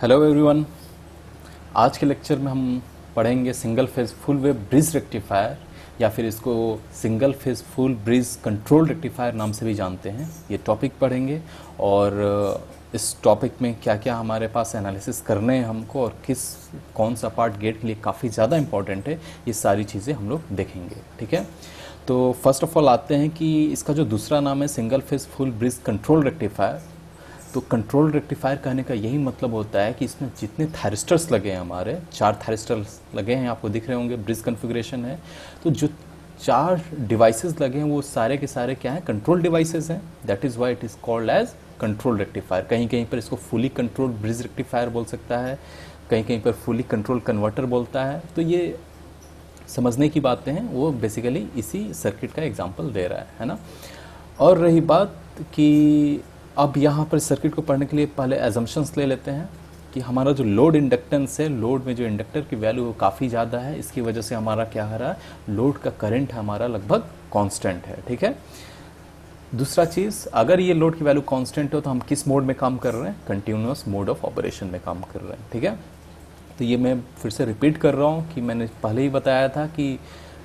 Hello everyone. आज के lecture में हम पढ़ेंगे single phase full wave bridge rectifier या फिर इसको single phase full bridge control rectifier नाम से भी जानते हैं। ये टॉपिक पढ़ेंगे और इस टॉपिक में क्या क्या हमारे पास एनालिसिस करने हैं हमको और कौन सा पार्ट गेट के लिए काफ़ी ज़्यादा इंपॉर्टेंट है, ये सारी चीज़ें हम लोग देखेंगे। ठीक है, तो फर्स्ट ऑफ ऑल आते हैं कि इसका जो दूसरा नाम है single phase full bridge control rectifier. तो कंट्रोल रेक्टिफायर कहने का यही मतलब होता है कि इसमें जितने थायरिस्टर्स लगे हैं, हमारे 4 थायरिस्टर्स लगे हैं, आपको दिख रहे होंगे, ब्रिज कॉन्फ़िगरेशन है। तो जो 4 डिवाइसेस लगे हैं वो सारे के सारे क्या हैं, कंट्रोल डिवाइसेस हैं। That is why it is called as control rectifier. कहीं कहीं पर इसको फुली कंट्रोल ब्रिज रेक्टिफायर बोल सकता है, कहीं कहीं पर फुली कंट्रोल कन्वर्टर बोलता है। तो ये समझने की बातें हैं, वो बेसिकली इसी सर्किट का एग्जाम्पल दे रहा है ना। और रही बात कि अब यहाँ पर सर्किट को पढ़ने के लिए पहले एजम्पशंस ले लेते हैं कि हमारा जो लोड इंडक्टेंस है, लोड में जो इंडक्टर की वैल्यू वो काफ़ी ज़्यादा है, इसकी वजह से हमारा क्या हो रहा है, लोड का करंट हमारा लगभग कांस्टेंट है। ठीक है, दूसरा चीज़, अगर ये लोड की वैल्यू कांस्टेंट हो तो हम किस मोड में काम कर रहे हैं, कंटिन्यूअस मोड ऑफ ऑपरेशन में काम कर रहे हैं। ठीक है, तो ये मैं फिर से रिपीट कर रहा हूँ कि मैंने पहले ही बताया था कि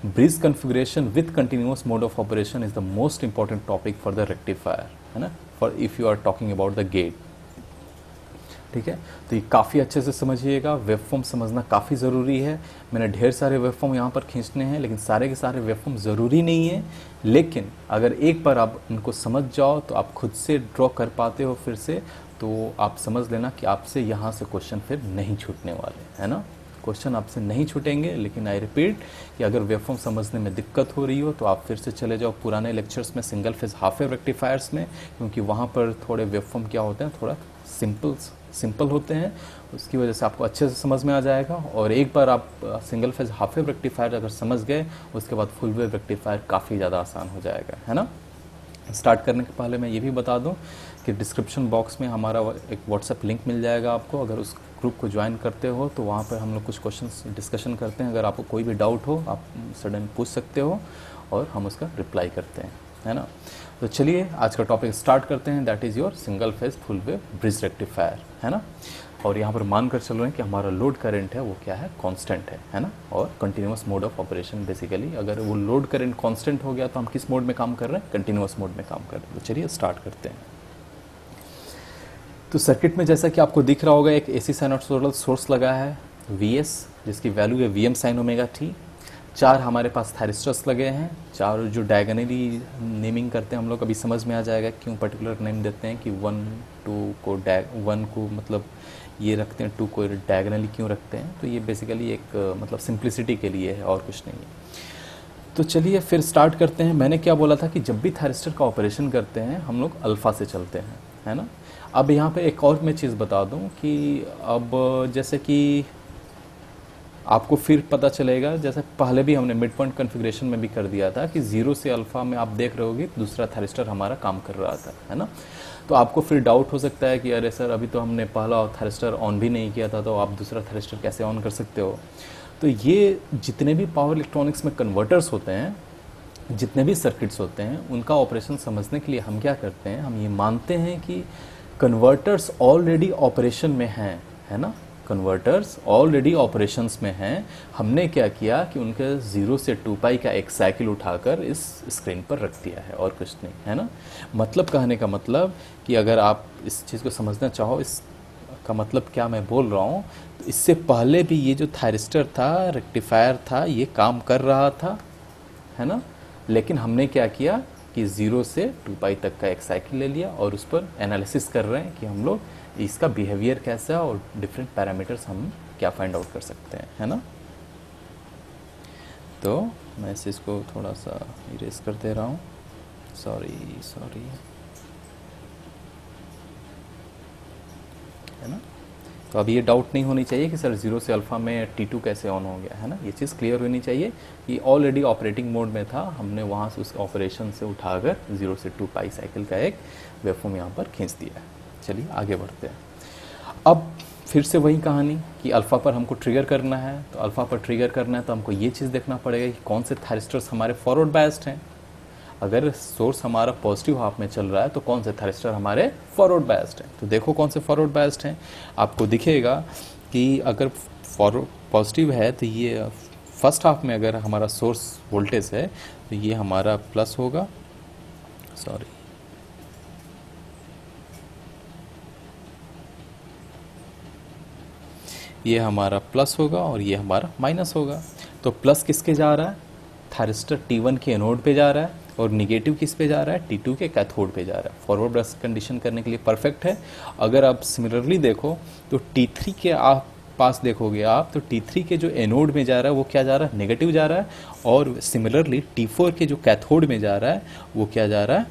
bridge configuration with continuous mode of operation is the most important topic for the rectifier, है ना, for if you are talking about the gate. ठीक है, तो ये काफ़ी अच्छे से समझिएगा, वेवफॉर्म समझना काफ़ी ज़रूरी है। मैंने ढेर सारे वेवफॉर्म यहाँ पर खींचने हैं, लेकिन सारे के सारे वेवफॉर्म ज़रूरी नहीं है, लेकिन अगर एक बार आप इनको समझ जाओ तो आप खुद से ड्रॉ कर पाते हो फिर से, तो आप समझ लेना कि आपसे यहाँ से क्वेश्चन फिर नहीं छूटने वाले, है ना। क्वेश्चन आपसे नहीं छूटेंगे, लेकिन आई रिपीट कि अगर वेवफॉर्म समझने में दिक्कत हो रही हो तो आप फिर से चले जाओ पुराने लेक्चर्स में, single phase half wave rectifiers में, क्योंकि वहाँ पर थोड़े वेवफॉर्म क्या होते हैं, थोड़ा सिंपल होते हैं, उसकी वजह से आपको अच्छे से समझ में आ जाएगा। और एक बार आप single phase half wave rectifier अगर समझ गए, उसके बाद फुल वेव रेक्टिफायर काफ़ी ज़्यादा आसान हो जाएगा, है ना। स्टार्ट करने के पहले मैं ये भी बता दूं कि डिस्क्रिप्शन बॉक्स में हमारा एक व्हाट्सएप लिंक मिल जाएगा आपको। अगर उस ग्रुप को ज्वाइन करते हो तो वहाँ पर हम लोग कुछ क्वेश्चंस डिस्कशन करते हैं। अगर आपको कोई भी डाउट हो आप सडन पूछ सकते हो और हम उसका रिप्लाई करते हैं, है ना। तो चलिए आज का टॉपिक स्टार्ट करते हैं, that is your single phase full wave bridge rectifier, है ना। और यहाँ पर मान कर चल रहे हैं कि हमारा लोड करंट है वो क्या है, कांस्टेंट है ना, और continuous mode of operation. Basically अगर वो लोड करंट कांस्टेंट हो गया तो हम किस मोड में काम कर रहे हैं, कंटिन्यूअस मोड में काम कर रहे हैं। तो चलिए स्टार्ट करते हैं। तो सर्किट में जैसा कि आपको दिख रहा होगा, एक एसी साइनसॉइडल सोर्स लगा है Vs, जिसकी वैल्यू है Vm sin ओमेगा t। 4 हमारे पास थायरिस्टर्स लगे हैं, 4 जो डायगोनली नेमिंग करते हैं हम लोग, अभी समझ में आ जाएगा क्यों पर्टिकुलर नेम देते हैं कि 1 2 को 1 को मतलब ये रखते हैं, 2 को डायगोनली क्यों रखते हैं। तो ये बेसिकली एक मतलब सिंप्लिसिटी के लिए है और कुछ नहीं है। तो चलिए फिर स्टार्ट करते हैं। मैंने क्या बोला था कि जब भी थायरिस्टर का ऑपरेशन करते हैं हम लोग अल्फ़ा से चलते हैं, है ना। अब यहाँ पे एक और मैं चीज़ बता दूँ कि अब जैसे कि आपको फिर पता चलेगा, जैसे पहले भी हमने मिड पॉइंट कॉन्फ़िगरेशन में भी कर दिया था कि 0 से अल्फ़ा में आप देख रहे होगे दूसरा थायरिस्टर हमारा काम कर रहा था, है ना। तो आपको फिर डाउट हो सकता है कि अरे सर अभी तो हमने पहला थायरिस्टर ऑन भी नहीं किया था, तो आप दूसरा थायरिस्टर कैसे ऑन कर सकते हो। तो ये जितने भी पावर इलेक्ट्रॉनिक्स में कन्वर्टर्स होते हैं, जितने भी सर्किट्स होते हैं, उनका ऑपरेशन समझने के लिए हम क्या करते हैं, हम ये मानते हैं कि कन्वर्टर्स ऑलरेडी ऑपरेशन में हैं, है ना। कन्वर्टर्स ऑलरेडी ऑपरेशंस में हैं। हमने क्या किया कि उनके 0 से 2 पाई का एक साइकिल उठाकर इस स्क्रीन पर रख दिया है और कुछ नहीं, है ना। मतलब कहने का मतलब कि अगर आप इस चीज़ को समझना चाहो, इसका मतलब क्या मैं बोल रहा हूँ, तो इससे पहले भी ये जो थायरिस्टर था, रेक्टिफायर था, ये काम कर रहा था, है ना। लेकिन हमने क्या किया कि 0 से 2 पाई तक का एक साइकिल ले लिया और उस पर एनालिसिस कर रहे हैं कि हम लोग इसका बिहेवियर कैसा है और डिफरेंट पैरामीटर्स हम क्या फाइंड आउट कर सकते हैं, है ना। तो मैं इसको थोड़ा सा इरेज कर दे रहा हूँ, सॉरी, है ना। तो अब ये डाउट नहीं होनी चाहिए कि सर 0 से अल्फ़ा में T2 कैसे ऑन हो गया, है ना। ये चीज़ क्लियर होनी चाहिए कि ऑलरेडी ऑपरेटिंग मोड में था, हमने वहाँ से उस ऑपरेशन से उठाकर 0 से 2 पाई साइकिल का एक वेवफॉर्म यहाँ पर खींच दिया है। चलिए आगे बढ़ते हैं। अब फिर से वही कहानी कि अल्फ़ा पर हमको ट्रिगर करना है, तो अल्फ़ा पर ट्रिगर करना है तो हमको ये चीज़ देखना पड़ेगा कि कौन से थायरिस्टर्स हमारे फॉरवर्ड बायस्ड हैं। अगर सोर्स हमारा पॉजिटिव हाफ में चल रहा है तो कौन से थायरिस्टर हमारे फॉरवर्ड बायस्ड हैं। तो देखो कौन से फॉरवर्ड बायस्ड हैं, आपको दिखेगा कि अगर फॉरवर्ड पॉजिटिव है तो ये फर्स्ट हाफ में अगर हमारा सोर्स वोल्टेज है तो ये हमारा प्लस होगा, सॉरी ये हमारा प्लस होगा और ये हमारा माइनस होगा। तो प्लस किसके जा रहा है, थायरिस्टर T1 के एनोड पे जा रहा है, और निगेटिव किस पे जा रहा है, T2 के कैथोड पे जा रहा है। फॉरवर्ड बायस कंडीशन करने के लिए परफेक्ट है। अगर आप सिमिलरली देखो तो T3 के आप पास देखोगे आप तो T3 के जो एनोड में जा रहा है वो क्या जा रहा है, नेगेटिव जा रहा है, और सिमिलरली T4 के जो कैथोड में जा रहा है वो क्या जा रहा है,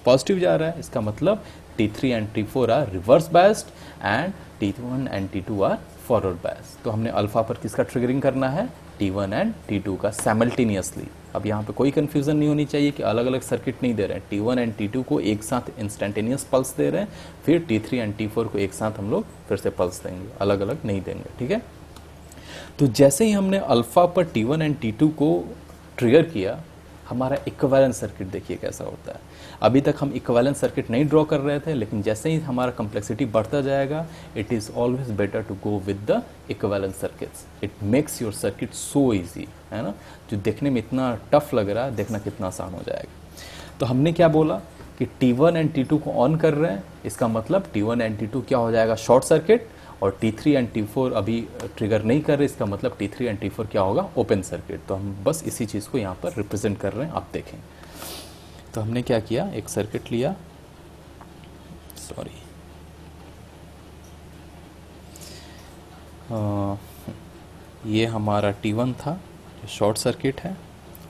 पॉजिटिव जा रहा है। इसका मतलब T3 and T4 are reverse biased and T1 and T2 are forward bias. तो हमने अल्फा पर किसका ट्रिगरिंग करना है, T1 एंड T2 का साइमल्टेनियसली। अब यहाँ पे कोई कंफ्यूजन नहीं होनी चाहिए कि अलग अलग सर्किट नहीं दे रहे हैं, T1 एंड T2 को एक साथ इंस्टेंटेनियस पल्स दे रहे हैं, फिर T3 एंड T4 को एक साथ हम लोग फिर से पल्स देंगे, अलग अलग नहीं देंगे, ठीक है। तो जैसे ही हमने अल्फा पर T1 एंड T2 को ट्रिगर किया, हमारा इक्विवेलेंट सर्किट देखिए कैसा होता है। अभी तक हम इक्विवेलेंट सर्किट नहीं ड्रॉ कर रहे थे, लेकिन जैसे ही हमारा कम्प्लेक्सिटी बढ़ता जाएगा, it is always better to go with the equivalent circuits. It makes your circuit so easy, है ना। जो देखने में इतना टफ लग रहा है, देखना कितना आसान हो जाएगा। तो हमने क्या बोला कि T1 एंड T2 को ऑन कर रहे हैं, इसका मतलब T1 एंड T2 क्या हो जाएगा, शॉर्ट सर्किट, और T3 एंड T4 अभी ट्रिगर नहीं कर रहे, इसका मतलब T3 एंड T4 क्या होगा, ओपन सर्किट। तो हम बस इसी चीज़ को यहाँ पर रिप्रेजेंट कर रहे हैं, आप देखें। तो हमने क्या किया, एक सर्किट लिया, सॉरी ये हमारा T1 था जो शॉर्ट सर्किट है,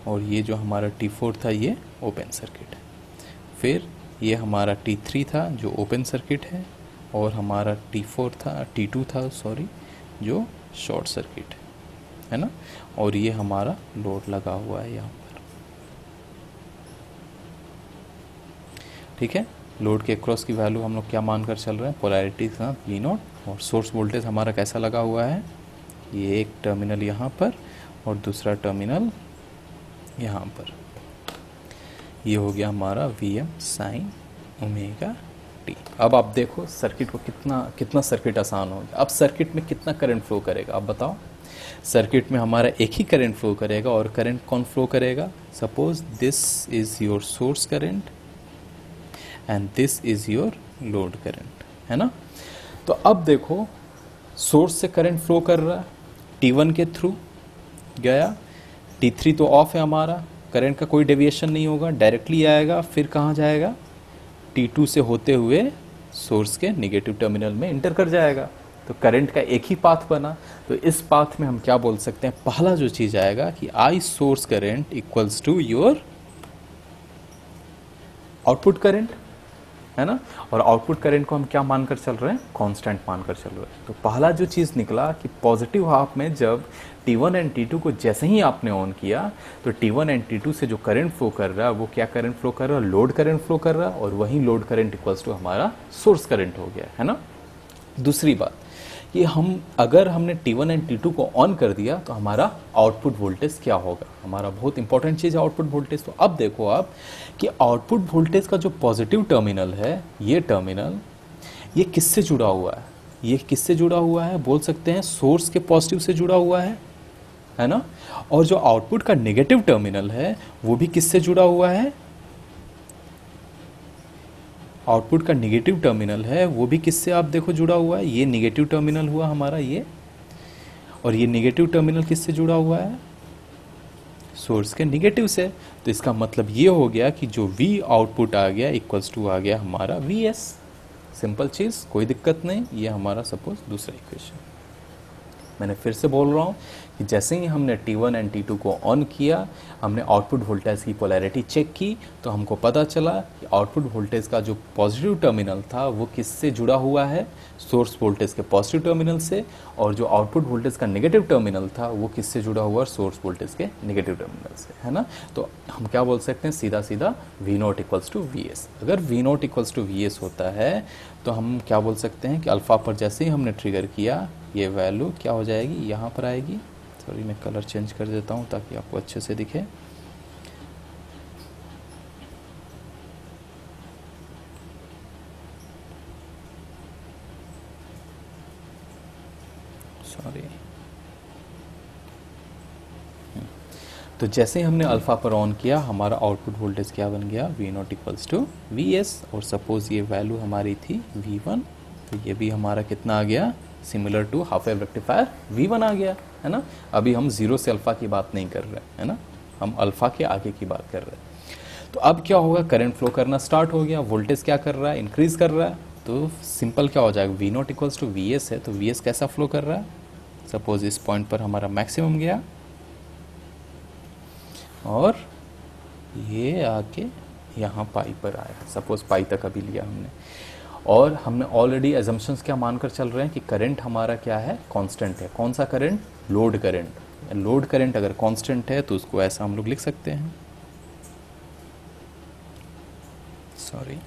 और ये जो हमारा T4 था ये ओपन सर्किट है। फिर ये हमारा T3 था जो ओपन सर्किट है, और हमारा T2 था सॉरी जो शॉर्ट सर्किट है ना, और ये हमारा लोड लगा हुआ है यहाँ पर, ठीक है। लोड के क्रॉस की वैल्यू हम लोग क्या मानकर चल रहे हैं, पोलैरिटी के साथ V0, और सोर्स वोल्टेज हमारा कैसा लगा हुआ है, ये एक टर्मिनल यहाँ पर और दूसरा टर्मिनल यहाँ पर। ये हो गया हमारा Vm sin ओमेगा t। अब आप देखो सर्किट को कितना सर्किट आसान हो गया। अब सर्किट में कितना करंट फ्लो करेगा, आप बताओ। सर्किट में हमारा एक ही करंट फ्लो करेगा, और करंट कौन फ्लो करेगा, suppose this is your source current and this is your load current, है ना। तो अब देखो सोर्स से करंट फ्लो कर रहा है, T1 के थ्रू गया, T3 तो ऑफ है हमारा, करंट का कोई डेविएशन नहीं होगा, डायरेक्टली आएगा, फिर कहाँ जाएगा, T2 से होते हुए सोर्स के नेगेटिव टर्मिनल में इंटर कर जाएगा। तो करंट का एक ही पाथ बना। तो इस पाथ में हम क्या बोल सकते हैं, पहला जो चीज आएगा कि I source current equals to your output current, है ना। और आउटपुट करंट को हम क्या मानकर चल रहे हैं, कांस्टेंट मानकर चल रहे हैं। तो पहला जो चीज़ निकला कि पॉजिटिव हाफ में जब T1 एंड T2 को जैसे ही आपने ऑन किया, तो T1 एंड T2 से जो करंट फ्लो कर रहा है वो क्या करंट फ्लो कर रहा है, लोड करंट फ्लो कर रहा है, और वही लोड करंट इक्वल्स टू हमारा सोर्स करंट हो गया, है ना। दूसरी बात कि अगर हमने T1 एंड T2 को ऑन कर दिया तो हमारा आउटपुट वोल्टेज क्या होगा, हमारा बहुत इंपॉर्टेंट चीज़ है आउटपुट वोल्टेज। तो अब देखो आप कि आउटपुट वोल्टेज का जो पॉजिटिव टर्मिनल है, ये टर्मिनल ये किससे जुड़ा हुआ है, ये किससे जुड़ा हुआ है, बोल सकते हैं सोर्स के पॉजिटिव से जुड़ा हुआ है ना। और जो आउटपुट का नेगेटिव टर्मिनल है वो भी किससे जुड़ा हुआ है, आउटपुट का नेगेटिव टर्मिनल है वो भी किससे आप देखो जुड़ा हुआ है, ये नेगेटिव टर्मिनल हुआ हमारा ये, और ये नेगेटिव टर्मिनल किससे जुड़ा हुआ है, सोर्स के नेगेटिव से। तो इसका मतलब ये हो गया कि जो V आउटपुट आ गया इक्वल्स टू आ गया हमारा Vs। सिंपल चीज़, कोई दिक्कत नहीं। ये हमारा सपोज दूसरा इक्वेशन। मैंने फिर से बोल रहा हूँ कि जैसे ही हमने T1 एंड T2 को ऑन किया, हमने आउटपुट वोल्टेज की पोलैरिटी चेक की, तो हमको पता चला कि आउटपुट वोल्टेज का जो पॉजिटिव टर्मिनल था वो किससे जुड़ा हुआ है, सोर्स वोल्टेज के पॉजिटिव टर्मिनल से, और जो आउटपुट वोल्टेज का नेगेटिव टर्मिनल था वो किससे जुड़ा हुआ है, सोर्स वोल्टेज के नेगेटिव टर्मिनल से, है ना। तो हम क्या बोल सकते हैं, सीधा सीधा V0 इक्वल्स टू Vs। अगर V0 इक्वल्स टू Vs होता है तो हम क्या बोल सकते हैं कि अल्फा पर जैसे ही हमने ट्रिगर किया, ये वैल्यू क्या हो जाएगी, यहाँ पर आएगी। सॉरी मैं कलर चेंज कर देता हूँ ताकि आपको अच्छे से दिखे। सॉरी। तो जैसे ही हमने अल्फा पर ऑन किया हमारा आउटपुट वोल्टेज क्या बन गया, V naught equals to V S, और सपोज ये वैल्यू हमारी थी वी वन, तो ये भी हमारा कितना आ गया, similar to half wave rectifier V one आ गया, है ना। अभी हम जीरो से अल्फा की बात नहीं कर रहे, है ना, हम अल्फा के आगे की बात कर रहे हैं। तो अब क्या होगा, करंट फ्लो करना स्टार्ट हो गया, वोल्टेज क्या कर रहा है, इंक्रीज कर रहा है। तो सिंपल क्या हो जाएगा, V naught equals to V S है, तो वी एस कैसा फ्लो कर रहा है, सपोज इस पॉइंट पर हमारा मैक्सिमम गया और ये आके यहाँ पाई पर आया, सपोज पाई तक अभी लिया हमने, और हमने ऑलरेडी एजम्पशंस क्या मानकर चल रहे हैं कि करंट हमारा क्या है, कांस्टेंट है। कौन सा current, load current. Load current अगर कांस्टेंट है तो उसको ऐसा हम लोग लिख सकते हैं, सॉरी,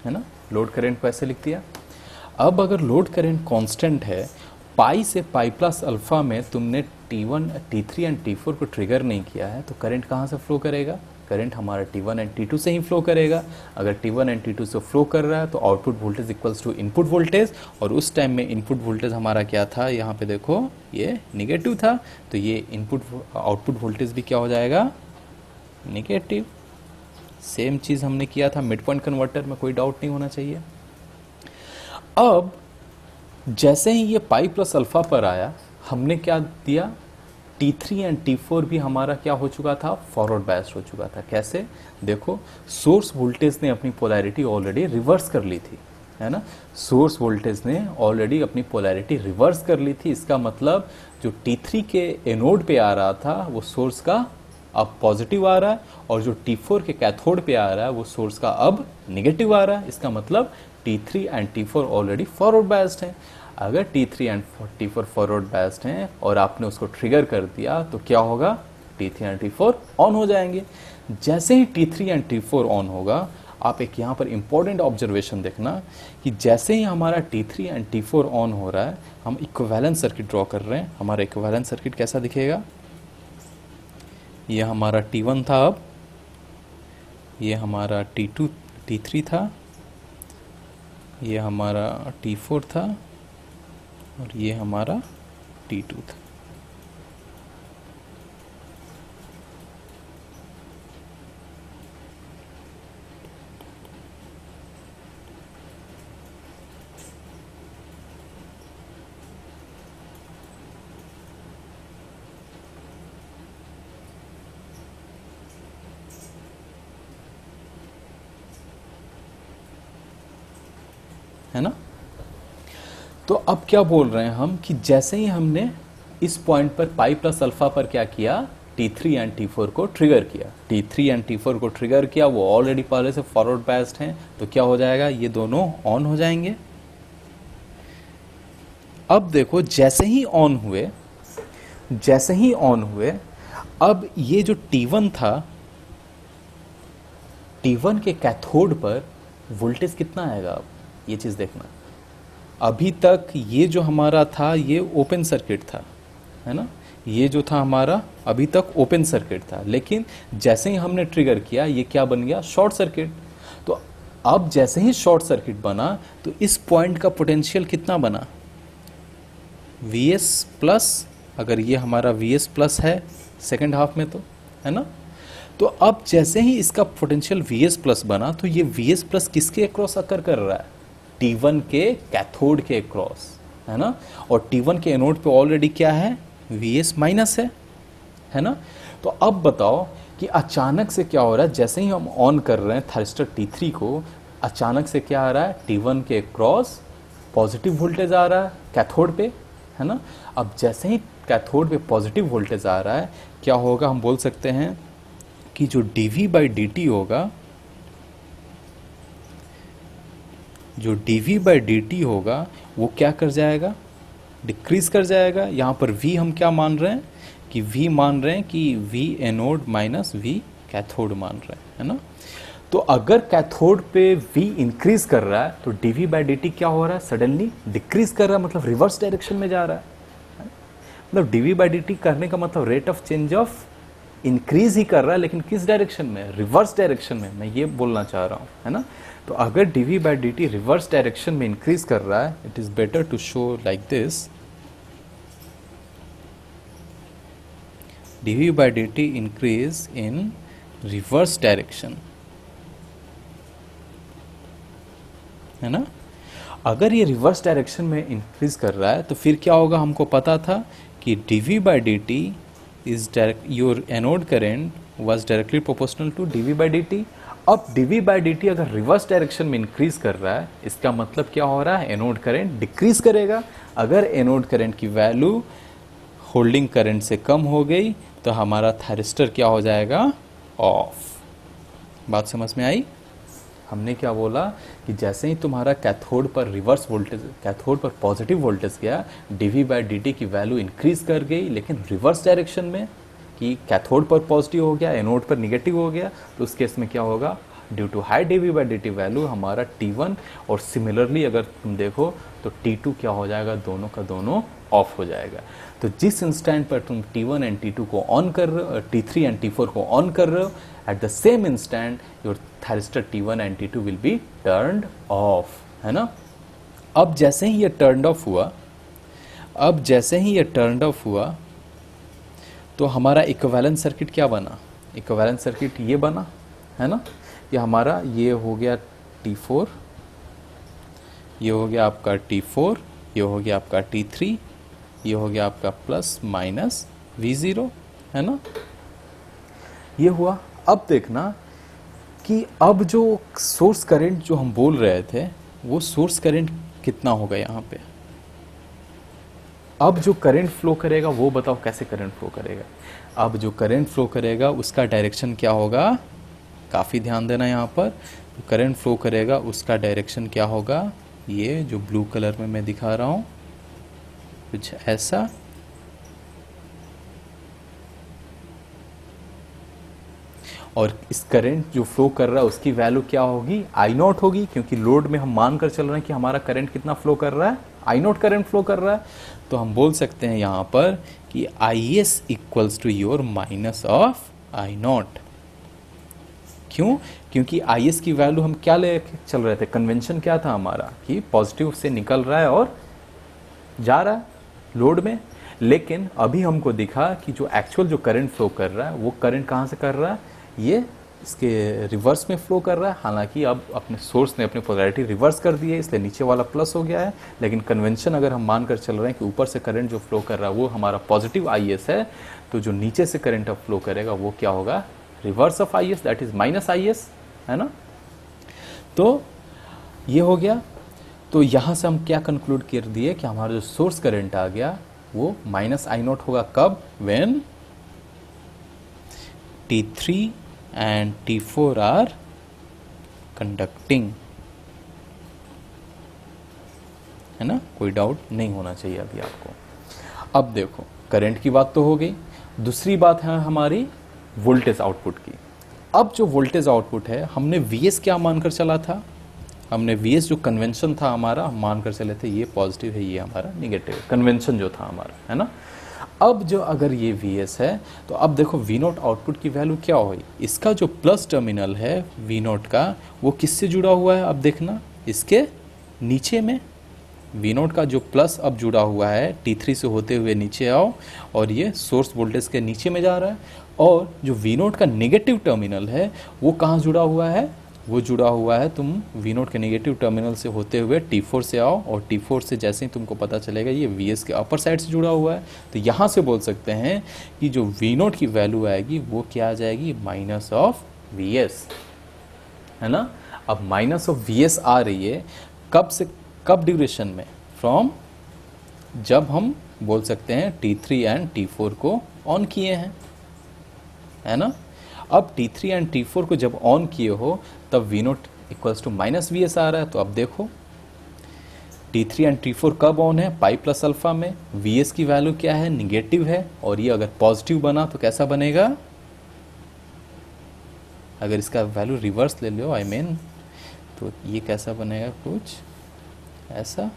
है ना, लोड करंट को ऐसे लिख दिया। अब अगर लोड करंट कांस्टेंट है, पाई से पाई प्लस अल्फा में तुमने T1, T3 एंड T4 को ट्रिगर नहीं किया है, तो करंट कहाँ से फ्लो करेगा, करंट हमारा T1 एंड T2 से ही फ्लो करेगा। अगर T1 एंड T2 से फ्लो कर रहा है तो output voltage equals to input voltage, और उस टाइम में इनपुट वोल्टेज हमारा क्या था, यहाँ पे देखो ये निगेटिव था, तो ये इनपुट आउटपुट वोल्टेज भी क्या हो जाएगा, निगेटिव। सेम चीज़ हमने किया था मिड पॉइंट कन्वर्टर में, कोई डाउट नहीं होना चाहिए। अब जैसे ही ये पाई प्लस अल्फा पर आया, हमने क्या दिया, T3 एंड T4 भी हमारा क्या हो चुका था, फॉरवर्ड बायस्ड हो चुका था। कैसे, देखो सोर्स वोल्टेज ने अपनी पोलैरिटी ऑलरेडी रिवर्स कर ली थी, है ना, सोर्स वोल्टेज ने ऑलरेडी अपनी पोलैरिटी रिवर्स कर ली थी। इसका मतलब जो T3 के एनोड पे आ रहा था वो सोर्स का अब पॉजिटिव आ रहा है, और जो T4 के कैथोड पे आ रहा है वो सोर्स का अब निगेटिव आ रहा है। इसका मतलब T3 and T4 already forward biased हैं। अगर T3 and T4 forward biased हैं और आपने उसको ट्रिगर कर दिया तो क्या होगा, T3 एंड T4 ऑन हो जाएंगे। जैसे ही T3 एंड T4 ऑन होगा, आप एक यहाँ पर इंपॉर्टेंट ऑब्जर्वेशन देखना कि जैसे ही हमारा T3 एंड T4 ऑन हो रहा है, हम इक्विवेलेंट सर्किट ड्रॉ कर रहे हैं। हमारा इक्विवेलेंट सर्किट कैसा दिखेगा, ये हमारा T1 था, अब ये हमारा T2 T3 था, ये हमारा T4 था, और ये हमारा T2 था। है ना। तो अब क्या बोल रहे हैं हम कि जैसे ही हमने इस पॉइंट पर पाई प्लस अल्फा पर क्या किया, T3 एंड T4 को ट्रिगर किया, T3 एंड T4 को ट्रिगर किया, वो ऑलरेडी पहले से फॉरवर्ड बायस्ड हैं, तो क्या हो जाएगा, ये दोनों ऑन हो जाएंगे। अब देखो जैसे ही ऑन हुए, जैसे ही ऑन हुए, अब ये जो T1 था, T1 के कैथोड पर वोल्टेज कितना आएगा, अब ये चीज देखना। अभी तक ये जो हमारा था ये ओपन सर्किट था, है ना, ये जो था हमारा अभी तक ओपन सर्किट था, लेकिन जैसे ही हमने ट्रिगर किया ये क्या बन गया, शॉर्ट सर्किट। तो अब जैसे ही शॉर्ट सर्किट बना तो इस पॉइंट का पोटेंशियल कितना बना, Vs प्लस, अगर ये हमारा Vs प्लस है सेकेंड हाफ में, तो है ना। तो अब जैसे ही इसका पोटेंशियल Vs प्लस बना, तो ये Vs प्लस किसके अक्रॉस अकर कर रहा है, T1 के कैथोड के अक्रॉस, है ना, और T1 के एनोड पे ऑलरेडी क्या है, Vs माइनस है ना। तो अब बताओ कि अचानक से क्या हो रहा है, जैसे ही हम ऑन कर रहे हैं थायरिस्टर T3 को, अचानक से क्या आ रहा है, T1 के क्रॉस पॉजिटिव वोल्टेज आ रहा है कैथोड पे, है ना। अब जैसे ही कैथोड पे पॉजिटिव वोल्टेज आ रहा है, क्या होगा, हम बोल सकते हैं कि जो dV/dt होगा, जो dV/dt होगा वो क्या कर जाएगा, डिक्रीज कर जाएगा। यहाँ पर V हम क्या मान रहे हैं कि V मान रहे हैं कि V anode minus V cathode मान रहे हैं, है ना। तो अगर कैथोड पे V इंक्रीज कर रहा है तो dV/dt क्या हो रहा है, सडनली डिक्रीज कर रहा है, मतलब रिवर्स डायरेक्शन में जा रहा है। मतलब dV/dt करने का मतलब rate of change of increase ही कर रहा है, लेकिन किस डायरेक्शन में? रिवर्स डायरेक्शन में, मैं ये बोलना चाह रहा हूँ, है ना। तो अगर dv by D T reverse direction में इंक्रीज कर रहा है, it is better to show like this, dv by D T increase in reverse direction, है ना। अगर ये रिवर्स डायरेक्शन में इंक्रीज कर रहा है तो फिर क्या होगा? हमको पता था कि dv by D T is direct, your anode current was directly proportional to dv by D T. अब dv बाई डी टी अगर रिवर्स डायरेक्शन में इंक्रीज कर रहा है, इसका मतलब क्या हो रहा है? एनोड करंट डिक्रीज करेगा। अगर एनोड करंट की वैल्यू होल्डिंग करंट से कम हो गई तो हमारा थायरिस्टर क्या हो जाएगा? ऑफ। बात समझ में आई? हमने क्या बोला कि जैसे ही तुम्हारा कैथोड पर रिवर्स वोल्टेज, कैथोड पर पॉजिटिव वोल्टेज गया, dv बाई डी टी की वैल्यू इंक्रीज कर गई, लेकिन रिवर्स डायरेक्शन में, कि कैथोड पर पॉजिटिव हो गया, एनोड पर निगेटिव हो गया, तो उस केस में क्या होगा? Due to high dv by D T value हमारा T1, और सिमिलरली अगर तुम देखो तो T2 क्या हो जाएगा? दोनों का दोनों ऑफ हो जाएगा। तो जिस इंस्टेंट पर तुम T1 एंड T2 को ऑन कर रहे हो, T3 एंड T4 को ऑन कर रहे हो, at the same instant your thyristor T1 and T2 will be turned of, है ना। अब जैसे ही ये टर्न्ड ऑफ हुआ, अब जैसे ही ये टर्न्ड ऑफ हुआ तो हमारा इक्विवेलेंट सर्किट क्या बना? इक्विवेलेंट सर्किट ये बना, है ना। ये हमारा ये हो गया T4, ये हो गया आपका T4, ये हो गया आपका T3, ये हो गया आपका प्लस माइनस V0, है ना। ये हुआ। अब देखना कि अब जो सोर्स करंट जो हम बोल रहे थे, वो सोर्स करंट कितना होगा यहाँ पे? अब जो करंट फ्लो करेगा वो बताओ कैसे करंट फ्लो करेगा? अब जो करंट फ्लो करेगा उसका डायरेक्शन क्या होगा? काफ़ी ध्यान देना यहाँ पर। तो करंट फ्लो करेगा उसका डायरेक्शन क्या होगा? ये जो ब्लू कलर में मैं दिखा रहा हूँ, कुछ ऐसा। और इस करंट जो फ्लो कर रहा है उसकी वैल्यू क्या होगी? आई नॉट होगी, क्योंकि लोड में हम मान कर चल रहे हैं कि हमारा करंट कितना फ्लो कर रहा है? आई नॉट करंट फ्लो कर रहा है। तो हम बोल सकते हैं यहाँ पर कि I S equals to your minus of I naught. क्यों? क्योंकि आई एस की वैल्यू हम क्या ले चल रहे थे? कन्वेंशन क्या था हमारा कि पॉजिटिव से निकल रहा है और जा रहा है लोड में। लेकिन अभी हमको दिखा कि जो एक्चुअल जो करंट फ्लो कर रहा है वो करंट कहाँ से कर रहा है? ये इसके रिवर्स में फ्लो कर रहा है। हालांकि अब अपने सोर्स ने अपनी पोलैरिटी रिवर्स कर दी है, इसलिए नीचे वाला प्लस हो गया है। लेकिन कन्वेंशन अगर हम मान कर चल रहे हैं कि ऊपर से करंट जो फ्लो कर रहा है वो हमारा पॉजिटिव आई एस है, तो जो नीचे से करंट अब फ्लो करेगा वो क्या होगा? Reverse of I S, that is minus I S, है ना। तो ये हो गया। तो यहाँ से हम क्या कंक्लूड कर दिए कि हमारा जो सोर्स करंट आ गया वो माइनस आई नॉट होगा। कब? When T3 and T4 are conducting, है ना। कोई डाउट नहीं होना चाहिए अभी आपको। अब देखो, करंट की बात तो हो गई, दूसरी बात है हमारी वोल्टेज आउटपुट की। अब जो वोल्टेज आउटपुट है, हमने Vs क्या मानकर चला था? हमने Vs जो कन्वेंशन था हमारा, हम मानकर चले थे ये पॉजिटिव है, ये हमारा निगेटिव है, कन्वेंशन जो था हमारा, है ना। अब जो अगर ये Vs है तो अब देखो V0 आउटपुट की वैल्यू क्या हुई? इसका जो प्लस टर्मिनल है V0 का, वो किससे जुड़ा हुआ है? अब देखना इसके नीचे में V0 का जो प्लस अब जुड़ा हुआ है, T3 से होते हुए नीचे आओ और ये सोर्स वोल्टेज के नीचे में जा रहा है। और जो V0 का नेगेटिव टर्मिनल है वो कहाँ जुड़ा हुआ है? वो जुड़ा हुआ है, तुम V0 के नेगेटिव टर्मिनल से होते हुए T4 से आओ, और T4 से जैसे ही तुमको पता चलेगा ये Vs के अपर साइड से जुड़ा हुआ है। तो यहाँ से बोल सकते हैं कि जो V0 की वैल्यू आएगी वो क्या आ जाएगी? माइनस ऑफ Vs, है ना। अब माइनस ऑफ Vs आ रही है कब से कब ड्यूरेशन में? फ्रॉम जब हम बोल सकते हैं T3 एंड T4 को ऑन किए हैं, है ना। अब T3 एंड T4 को जब ऑन किए हो तब V0 equals to minus Vs आ रहा है। तो अब देखो T3 एंड T4 कब ऑन है? पाई प्लस अल्फा में। Vs की वैल्यू क्या है? निगेटिव है। और ये अगर पॉजिटिव बना तो कैसा बनेगा? अगर इसका वैल्यू रिवर्स ले लो, आई मीन, तो ये कैसा बनेगा? कुछ ऐसा।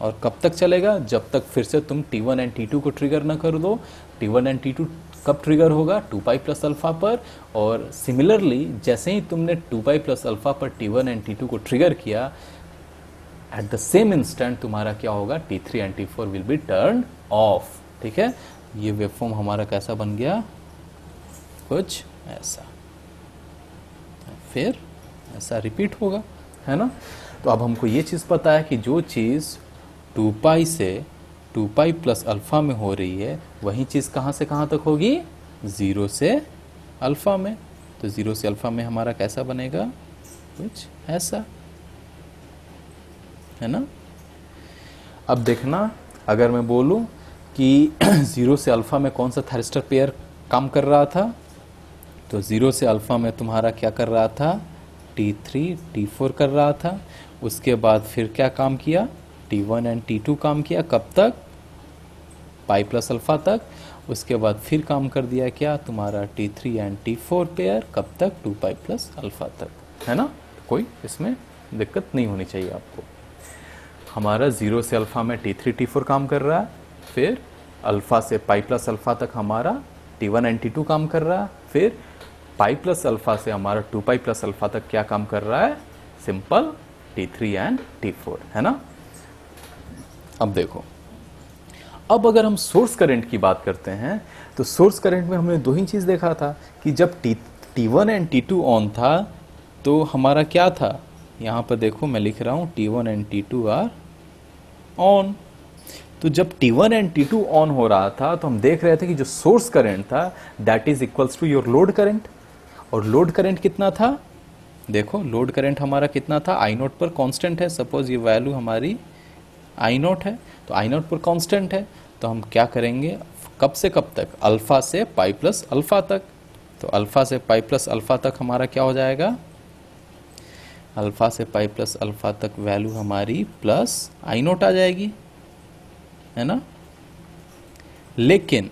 और कब तक चलेगा? जब तक फिर से तुम T1 एंड T2 को ट्रिगर ना कर दो। T1 एंड T2 कब ट्रिगर होगा, 2 पाई प्लस अल्फा पर। और सिमिलरली जैसे ही तुमने 2 पाई प्लस अल्फा पर T1 एंड T2 को ट्रिगर किया, एट द सेम इंस्टेंट तुम्हारा क्या होगा, T3 and T4 will be turn off. ठीक है, ये वेवफॉर्म हमारा कैसा बन गया, कुछ ऐसा, फिर ऐसा रिपीट होगा, है ना। तो अब हमको ये चीज़ पता है कि जो चीज़ 2 पाई से 2 पाई प्लस अल्फा में हो रही है, वही चीज़ कहाँ से कहाँ तक होगी, 0 से अल्फा में। तो 0 से अल्फा में हमारा कैसा बनेगा, कुछ ऐसा, है ना। अब देखना, अगर मैं बोलूं कि 0 से अल्फा में कौन सा थायरिस्टर पेयर काम कर रहा था, तो 0 से अल्फा में तुम्हारा क्या कर रहा था, T3 T4 कर रहा था। उसके बाद फिर क्या काम किया, T1 एंड T2 काम किया, कब तक, पाई प्लस अल्फा तक। उसके बाद फिर काम कर दिया क्या, तुम्हारा T3 एंड T4 पेयर, कब तक, 2 पाई प्लस अल्फा तक, है ना। कोई इसमें दिक्कत नहीं होनी चाहिए आपको। हमारा 0 से अल्फा में T3 T4 काम कर रहा है, फिर अल्फा से पाई प्लस अल्फा तक हमारा T1 एंड T2 काम कर रहा है, फिर पाई प्लस अल्फा से हमारा 2 पाई प्लस अल्फा तक क्या काम कर रहा है, सिंपल T3 एंड T4, है ना। अब देखो, अब अगर हम सोर्स करंट की बात करते हैं, तो सोर्स करंट में हमने दो ही चीज देखा था कि जब T1 एंड T2 ऑन था तो हमारा क्या था, यहां पर देखो मैं लिख रहा हूं T1 and T2 are on. तो जब T1 एंड T2 ऑन हो रहा था तो हम देख रहे थे कि जो सोर्स करंट था that is equals to your load current. और लोड करंट कितना था, देखो लोड करंट हमारा कितना था, आई नोट पर कांस्टेंट है, सपोज ये वैल्यू हमारी आई नोट है, तो आई नोट पर कांस्टेंट है, तो हम क्या करेंगे, कब से कब तक, अल्फा से पाई प्लस अल्फा तक। तो अल्फा से पाई प्लस अल्फा तक हमारा क्या हो जाएगा, अल्फा से पाई प्लस अल्फा तक वैल्यू हमारी प्लस आई नोट आ जाएगी, है ना। लेकिन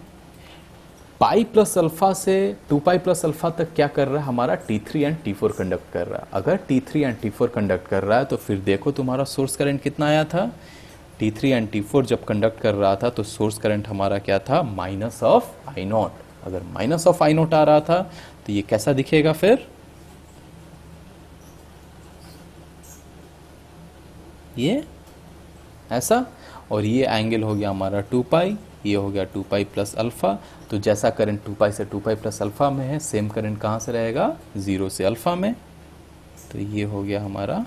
पाई प्लस अल्फा से 2 पाई प्लस अल्फा तक क्या कर रहा है, हमारा T3 एंड T4 कंडक्ट कर रहा है। अगर T3 एंड T4 कंडक्ट कर रहा है तो फिर देखो तुम्हारा सोर्स करंट कितना आया था, T3 एंड T4 जब कंडक्ट कर रहा था तो सोर्स करंट हमारा क्या था, माइनस ऑफ आई नोट। अगर माइनस ऑफ आई नोट आ रहा था तो ये कैसा दिखेगा, फिर ये ऐसा, और ये एंगल हो गया हमारा 2 पाई, ये हो गया 2 पाई प्लस अल्फा। तो जैसा करंट 2 पाई से 2 पाई प्लस अल्फा में है, सेम करंट कहाँ से रहेगा, 0 से अल्फा में। तो ये हो गया हमारा,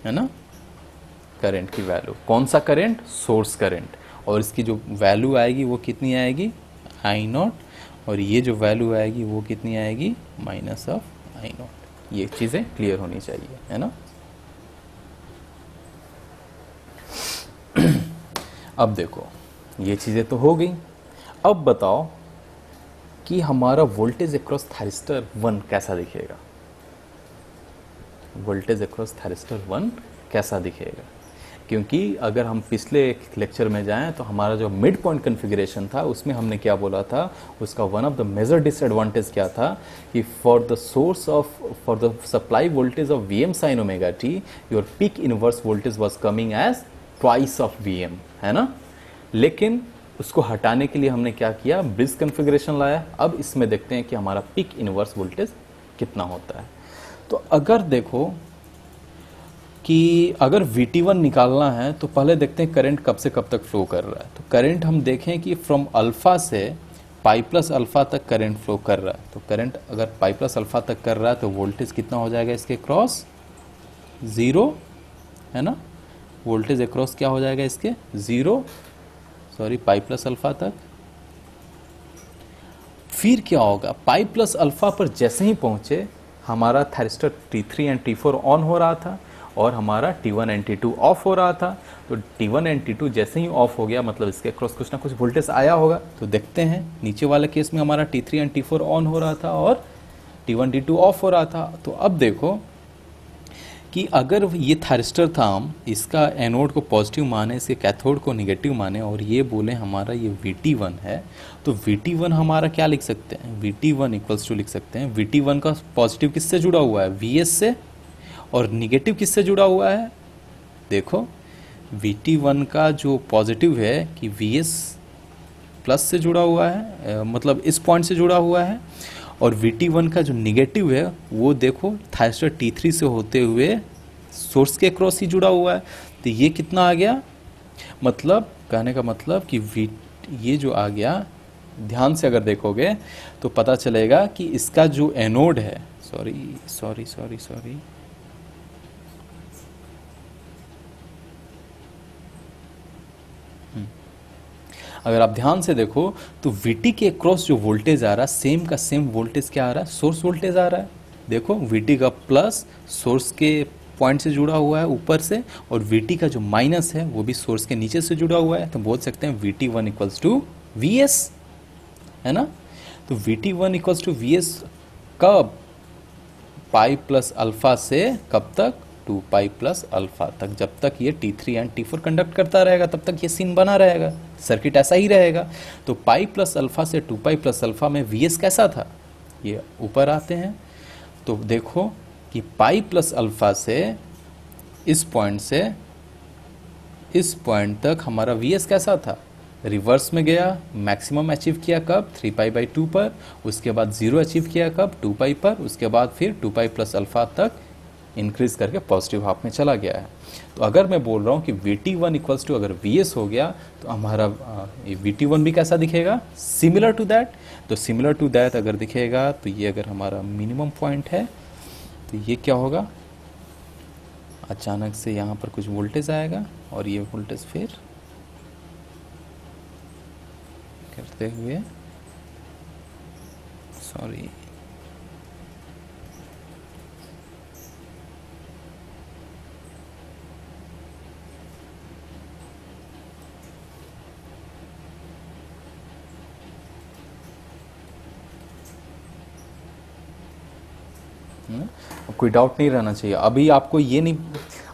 है ना, करंट की वैल्यू। कौन सा करंट, सोर्स करंट। और इसकी जो वैल्यू आएगी वो कितनी आएगी, आई नॉट, और ये जो वैल्यू आएगी वो कितनी आएगी, माइनस ऑफ आई नॉट। ये चीज़ें क्लियर होनी चाहिए, है ना। अब देखो ये चीज़ें तो हो गई। अब बताओ कि हमारा वोल्टेज अक्रॉस थायरिस्टर 1 कैसा दिखेगा, वोल्टेज अक्रॉस थायरिस्टर 1 कैसा दिखेगा। क्योंकि अगर हम पिछले लेक्चर में जाएं तो हमारा जो मिड पॉइंट कन्फिग्रेशन था उसमें हमने क्या बोला था, उसका one of the major disadvantage क्या था कि for the supply voltage of Vm sin omega t your peak inverse voltage was coming as twice of Vm, है ना। लेकिन उसको हटाने के लिए हमने क्या किया, ब्रिज कन्फिग्रेशन लाया। अब इसमें देखते हैं कि हमारा पीक इनवर्स वोल्टेज कितना होता है। तो अगर देखो कि अगर VT1 निकालना है तो पहले देखते हैं करंट कब से कब तक फ्लो कर रहा है। तो करंट हम देखें कि फ्रॉम अल्फा से पाई प्लस अल्फा तक करंट फ्लो कर रहा है। तो करंट अगर पाई प्लस अल्फा तक कर रहा है तो वोल्टेज कितना हो जाएगा इसके क्रॉस, 0, है ना। वोल्टेज अक्रॉस क्या हो जाएगा इसके, 0, सॉरी पाई प्लस अल्फा तक। फिर क्या होगा, पाई प्लस अल्फा पर जैसे ही पहुंचे हमारा thyristor T3 and T4 on हो रहा था और हमारा T1 एंड T2 ऑफ हो रहा था। तो T1 एंड T2 जैसे ही ऑफ हो गया मतलब इसके अक्रॉस कुछ ना कुछ वोल्टेज आया होगा। तो देखते हैं नीचे वाले केस में हमारा T3 एंड T4 ऑन हो रहा था और T1 T2 ऑफ हो रहा था। तो अब देखो कि अगर ये थायरिस्टर था, हम इसका एनोड को पॉजिटिव माने, इसके कैथोड को नेगेटिव माने और ये बोले हमारा ये VT1 है, तो VT1 हमारा क्या लिख सकते हैं, VT1 इक्वल्स टू लिख सकते हैं, VT1 का पॉजिटिव किससे जुड़ा हुआ है, VS से, और निगेटिव किससे जुड़ा हुआ है, देखो VT1 का जो पॉजिटिव है कि VS प्लस से जुड़ा हुआ है, मतलब इस पॉइंट से जुड़ा हुआ है, और VT1 का जो निगेटिव है वो देखो थायस्टर T3 से होते हुए सोर्स के क्रॉस ही जुड़ा हुआ है। तो ये कितना आ गया, मतलब कहने का मतलब कि ये जो आ गया, ध्यान से अगर देखोगे तो पता चलेगा कि इसका जो एनोड है, सॉरी, अगर आप ध्यान से देखो तो VT के क्रॉस जो वोल्टेज आ रहा है सेम का सेम वोल्टेज क्या आ रहा है, सोर्स वोल्टेज आ रहा है। देखो VT का प्लस सोर्स के पॉइंट से जुड़ा हुआ है ऊपर से, और VT का जो माइनस है वो भी सोर्स के नीचे से जुड़ा हुआ है। तो बोल सकते हैं VT1 इक्वल्स टू VS, है ना। तो VT1 इक्वल्स टू VS कब, पाई प्लस अल्फा से कब तक, 2 पाई प्लस अल्फा तक। जब तक ये T3 एंड T4 कंडक्ट करता रहेगा तब तक ये सीन बना रहेगा, सर्किट ऐसा ही रहेगा। तो पाई प्लस अल्फा से 2 पाई प्लस अल्फा में VS कैसा था, ये ऊपर आते हैं तो देखो कि पाई प्लस अल्फा से इस पॉइंट तक हमारा VS कैसा था, रिवर्स में गया, मैक्सिमम अचीव किया कब, 3 पाई बाई 2 पर, उसके बाद 0 अचीव किया कब, 2 पाई पर, उसके बाद फिर 2 पाई प्लस अल्फा तक इंक्रीज करके पॉजिटिव हाफ में चला गया है। तो अगर मैं बोल रहा हूँ कि VT1 इक्वल्स टू अगर VS हो गया तो हमारा VT1 भी कैसा दिखेगा, सिमिलर टू दैट। तो सिमिलर टू दैट अगर दिखेगा तो ये अगर हमारा मिनिमम पॉइंट है तो ये क्या होगा, अचानक से यहाँ पर कुछ वोल्टेज आएगा और ये वोल्टेज फिर करते हुए, सॉरी, कोई डाउट नहीं रहना चाहिए। अभी आपको ये नहीं,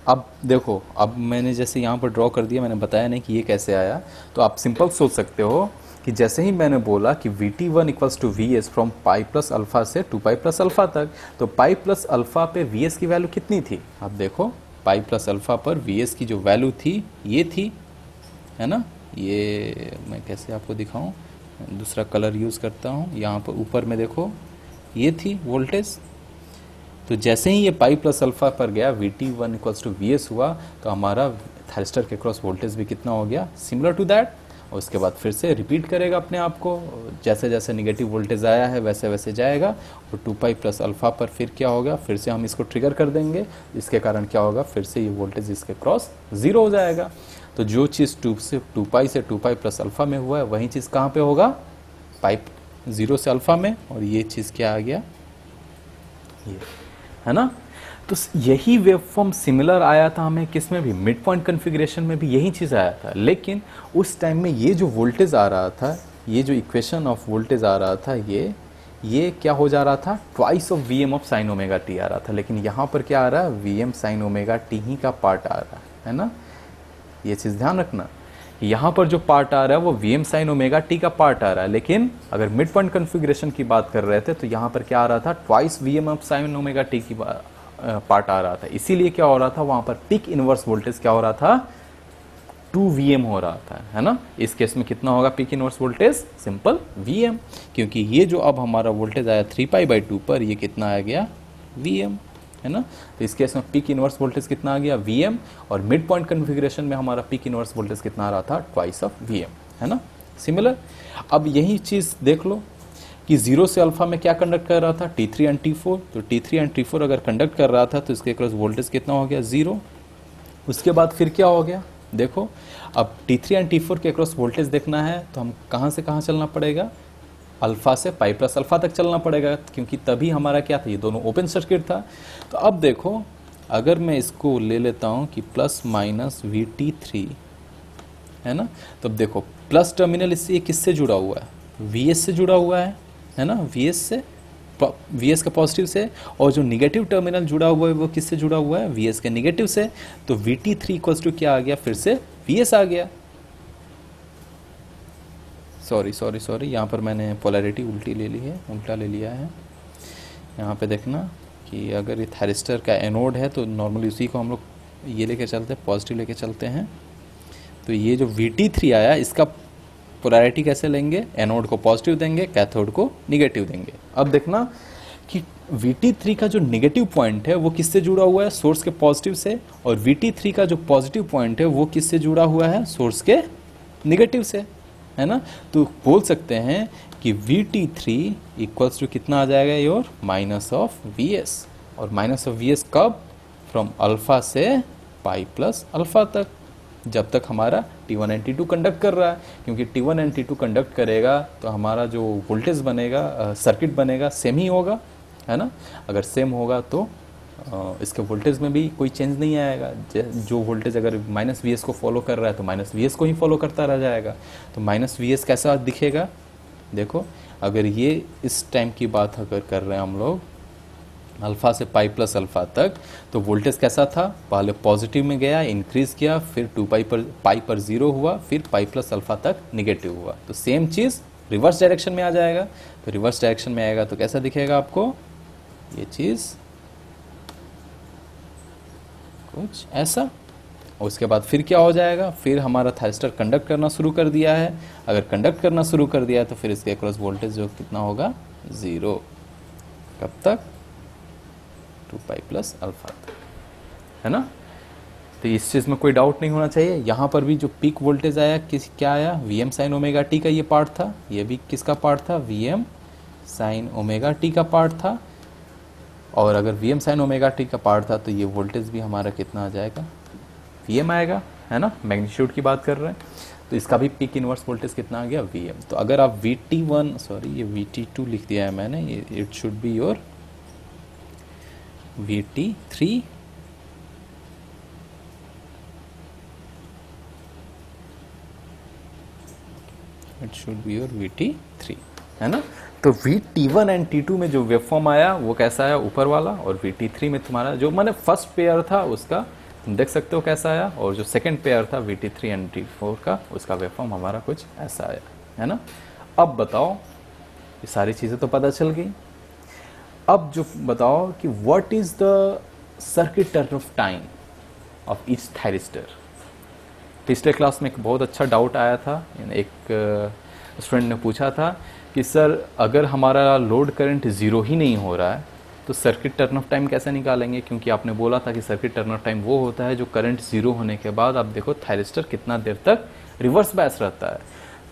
अब देखो, अब मैंने जैसे यहाँ पर ड्रॉ कर दिया, मैंने बताया नहीं कि ये कैसे आया। तो आप सिंपल सोच सकते हो कि जैसे ही मैंने बोला कि VT1 equals to VS from pi plus alpha से 2 पाई प्लस अल्फा तक, तो पाई प्लस अल्फा पे VS की वैल्यू कितनी थी, आप देखो पाई प्लस अल्फा पर VS की जो वैल्यू थी ये थी, है ना। ये मैं कैसे आपको दिखाऊं, दूसरा कलर यूज़ करता हूँ, यहाँ पर ऊपर में देखो ये थी वोल्टेज। तो जैसे ही ये पाई प्लस अल्फा पर गया, VT1 इक्वल्स टू VS हुआ, तो हमारा थायरिस्टर के क्रॉस वोल्टेज भी कितना हो गया, सिमिलर टू दैट। और उसके बाद फिर से रिपीट करेगा अपने आप को, जैसे जैसे निगेटिव वोल्टेज आया है वैसे वैसे जाएगा, और 2 पाई प्लस अल्फा पर फिर क्या होगा, फिर से हम इसको ट्रिगर कर देंगे, इसके कारण क्या होगा, फिर से ये वोल्टेज इसके क्रॉस 0 हो जाएगा। तो जो चीज़ 2 पाई से 2 पाई प्लस अल्फा में हुआ है वही चीज़ कहाँ पे होगा, पाई 0 से अल्फा में, और ये चीज़ क्या आ गया, ये, है ना। तो यही वेवफॉर्म सिमिलर आया था हमें किसमें भी, मिड पॉइंट कन्फिग्रेशन में भी यही चीज़ आया था। लेकिन उस टाइम में ये जो वोल्टेज आ रहा था, ये जो इक्वेशन ऑफ वोल्टेज आ रहा था, ये क्या हो जा रहा था, twice of VM of sine omega t आ रहा था। लेकिन यहाँ पर क्या आ रहा है, VM साइन ओमेगा टी ही का पार्ट आ रहा है ना। ये चीज़ ध्यान रखना, यहाँ पर जो पार्ट आ रहा है वो VM साइन ओमेगा टी का पार्ट आ रहा है। लेकिन अगर मिड पॉइंट कन्फिग्रेशन की बात कर रहे थे तो यहाँ पर क्या आ रहा था, twice VM of sine omega T की पार्ट आ रहा था। इसीलिए क्या हो रहा था, वहाँ पर पीक इनवर्स वोल्टेज क्या हो रहा था, 2 VM हो रहा था, है ना। इस केस में कितना होगा peak inverse voltage, simple VM, क्योंकि ये जो अब हमारा वोल्टेज आया 3 पाई बाई 2 पर, ये कितना आ गया, VM, है ना। तो इस केस में पीक इनवर्स वोल्टेज कितना आ गया, VM, और मिड पॉइंट कन्फिग्रेशन में हमारा पीक इनवर्स वोल्टेज कितना आ रहा था, ट्वाइस ऑफ VM, है ना, सिमिलर। अब यही चीज़ देख लो कि 0 से अल्फा में क्या कंडक्ट कर रहा था, T3 एंड T4। तो T3 एंड T4 अगर कंडक्ट कर रहा था तो इसके क्रॉस वोल्टेज कितना हो गया, 0। उसके बाद फिर क्या हो गया, देखो अब T3 एंड T4 के क्रॉस वोल्टेज देखना है तो हम कहाँ से कहाँ चलना पड़ेगा, अल्फा से पाई प्लस अल्फा तक चलना पड़ेगा, क्योंकि तभी हमारा क्या था, ये दोनों ओपन सर्किट था। तो अब देखो, अगर मैं इसको ले लेता हूँ कि प्लस माइनस VT3, है ना। तो अब देखो प्लस टर्मिनल इससे किससे जुड़ा हुआ है, VS से जुड़ा हुआ है ना, VS का पॉजिटिव से, और जो निगेटिव टर्मिनल जुड़ा हुआ है वो किससे जुड़ा हुआ है, VS के निगेटिव से। तो VT3 इक्वल्स टू क्या आ गया, फिर से VS आ गया। सॉरी, यहाँ पर मैंने पोलैरिटी उल्टी ले ली है, उल्टा ले लिया है। यहाँ पे देखना कि अगर ये थायरिस्टर का एनोड है तो नॉर्मली उसी को हम लोग ये लेके चलते हैं, पॉजिटिव लेके चलते हैं। तो ये जो VT3 आया, इसका पोलैरिटी कैसे लेंगे, एनोड को पॉजिटिव देंगे, कैथोड को निगेटिव देंगे। अब देखना कि VT3 का जो नेगेटिव पॉइंट है वो किससे जुड़ा हुआ है, सोर्स के पॉजिटिव से, और VT3 का जो पॉजिटिव पॉइंट है वो किससे जुड़ा हुआ है, सोर्स के निगेटिव से, है ना। तो बोल सकते हैं कि VT3 इक्वल्स टू कितना आ जाएगा योर माइनस ऑफ VS, और माइनस ऑफ VS कब, फ्रॉम अल्फा से पाई प्लस अल्फा तक, जब तक हमारा T1 एंड T2 कंडक्ट कर रहा है, क्योंकि T1 एंड T2 कंडक्ट करेगा तो हमारा जो वोल्टेज बनेगा, सर्किट बनेगा, सेम ही होगा, है ना। अगर सेम होगा तो इसके वोल्टेज में भी कोई चेंज नहीं आएगा। जो वोल्टेज अगर माइनस VS को फॉलो कर रहा है तो माइनस VS को ही फॉलो करता रह जाएगा। तो माइनस VS कैसा दिखेगा, देखो अगर ये इस टाइम की बात अगर कर रहे हैं हम लोग अल्फा से पाई प्लस अल्फा तक, तो वोल्टेज कैसा था, पहले पॉजिटिव में गया, इंक्रीज किया, फिर 2 पाई पर 0 हुआ, फिर पाई प्लस अल्फा तक निगेटिव हुआ। तो सेम चीज़ रिवर्स डायरेक्शन में आ जाएगा। तो रिवर्स डायरेक्शन में आएगा तो कैसा दिखेगा आपको, ये चीज़ कुछ ऐसा। और उसके बाद फिर क्या हो जाएगा, फिर हमारा थायरिस्टर कंडक्ट करना शुरू कर दिया है। अगर कंडक्ट करना शुरू कर दिया है तो फिर इसके अक्रॉस वोल्टेज जो कितना होगा, 0। कब तक, 2 पाई प्लस अल्फा तक, है ना। तो इस चीज़ में कोई डाउट नहीं होना चाहिए। यहाँ पर भी जो पीक वोल्टेज आया क्या आया, VM साइन ओमेगा टी का ये पार्ट था, ये भी किसका पार्ट था, VM साइन ओमेगा टी का पार्ट था। और अगर VM साइन ओमेगा टी का पार्ट था तो ये वोल्टेज भी हमारा कितना आ जाएगा, VM आएगा, है ना, मैग्नीट्यूड की बात कर रहे हैं। तो इसका भी पीक इनवर्स वोल्टेज कितना आ गया, VM। तो अगर आप VT1 सॉरी ये VT2 लिख दिया है मैंने, it should be your VT3, it should be your VT3, है ना। तो VT1 एंड T2 में जो वेवफॉर्म आया वो कैसा आया, ऊपर वाला, और VT3 में तुम्हारा जो मैंने फर्स्ट पेयर था उसका तुम देख सकते हो कैसा आया, और जो सेकंड पेयर था VT3 एंड T4 का, उसका वेवफॉर्म हमारा कुछ ऐसा आया, है ना। अब बताओ, ये सारी चीज़ें तो पता चल गई। अब जो बताओ कि what is the circuit turn off time of each thyristor. पिछले क्लास में एक बहुत अच्छा डाउट आया था, एक स्टूडेंट ने पूछा था कि सर अगर हमारा लोड करंट 0 ही नहीं हो रहा है तो सर्किट टर्न ऑफ टाइम कैसे निकालेंगे, क्योंकि आपने बोला था कि सर्किट टर्न ऑफ टाइम वो होता है जो करंट 0 होने के बाद आप देखो थायरिस्टर कितना देर तक रिवर्स बायस रहता है।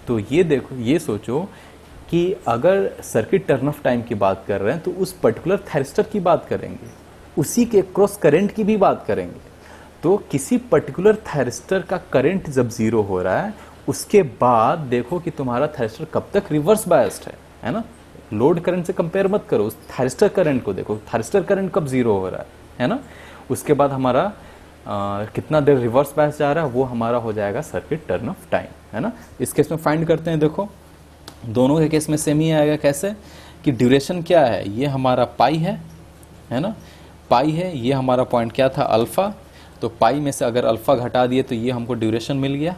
तो ये देखो, ये सोचो कि अगर सर्किट टर्न ऑफ टाइम की बात कर रहे हैं तो उस पर्टिकुलर थायरिस्टर की बात करेंगे, उसी के क्रॉस करंट की भी बात करेंगे। तो किसी पर्टिकुलर थायरिस्टर का करंट जब 0 हो रहा है उसके बाद देखो कि तुम्हारा थायरिस्टर कब तक रिवर्स बायस्ड है ना। लोड करंट से कंपेयर मत करो, उस थायरिस्टर करंट को देखो, थायरिस्टर करंट कब 0 हो रहा है ना। उसके बाद हमारा कितना देर रिवर्स बायस जा रहा है वो हमारा हो जाएगा सर्किट टर्न ऑफ टाइम, है ना। इस केस में फाइंड करते हैं, देखो दोनों के केस में सेम ही आएगा। कैसे कि ड्यूरेशन क्या है, ये हमारा पाई है ना, पाई है, ये हमारा पॉइंट क्या था, अल्फा। तो पाई में से अगर अल्फा घटा दिए तो ये हमको ड्यूरेशन मिल गया,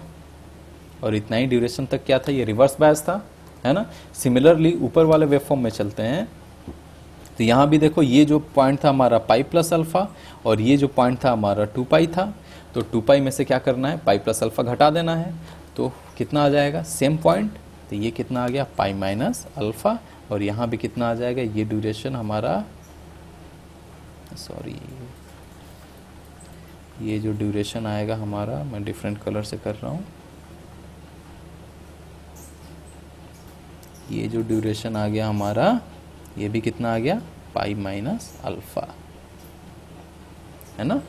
और इतना ही ड्यूरेशन तक क्या था, ये रिवर्स बायस था, है ना। सिमिलरली ऊपर वाले वेवफॉर्म में चलते हैं, तो यहाँ भी देखो ये जो पॉइंट था हमारा पाई प्लस अल्फा, और ये जो पॉइंट था हमारा 2 पाई था। तो 2 पाई में से क्या करना है, पाई प्लस अल्फा घटा देना है, तो कितना आ जाएगा, सेम पॉइंट। तो ये कितना आ गया, पाई माइनस अल्फा, और यहाँ भी कितना आ जाएगा, ये ड्यूरेशन हमारा, सॉरी ये जो ड्यूरेशन आएगा हमारा, मैं डिफरेंट कलर से कर रहा हूँ, ये जो ड्यूरेशन आ गया हमारा, ये भी कितना आ गया, पाई माइनस अल्फा, है ना।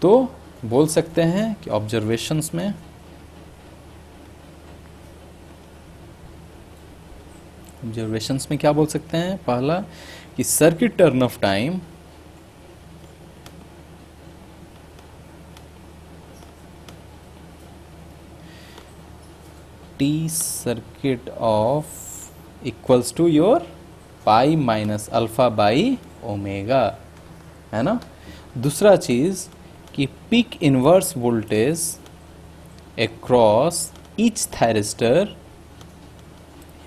तो बोल सकते हैं कि ऑब्जर्वेशंस में क्या बोल सकते हैं, पहला कि circuit turn off time T circuit off equals to your pi minus alpha by omega, है ना। दूसरा चीज कि peak inverse voltage across each thyristor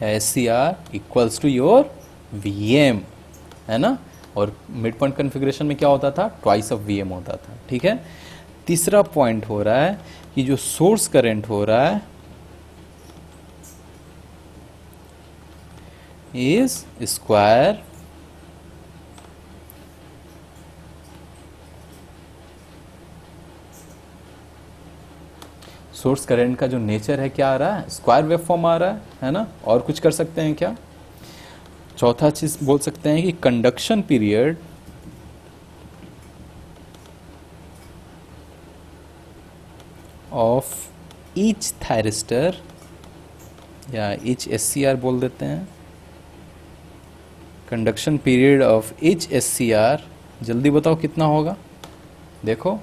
SCR equals to your VM, है ना। और मिड पॉइंट कन्फिग्रेशन में क्या होता था, ट्वाइस ऑफ VM होता था, ठीक है। तीसरा पॉइंट हो रहा है कि जो सोर्स करंट हो रहा है इज स्क्वायर सोर्स करंट का जो नेचर है क्या आ रहा है, स्क्वायर वेव फॉर्म आ रहा है ना। और कुछ कर सकते हैं क्या, चौथा चीज बोल सकते हैं कि conduction period of each thyristor या ईच SCR बोल देते हैं, conduction period of each SCR, जल्दी बताओ कितना होगा। देखो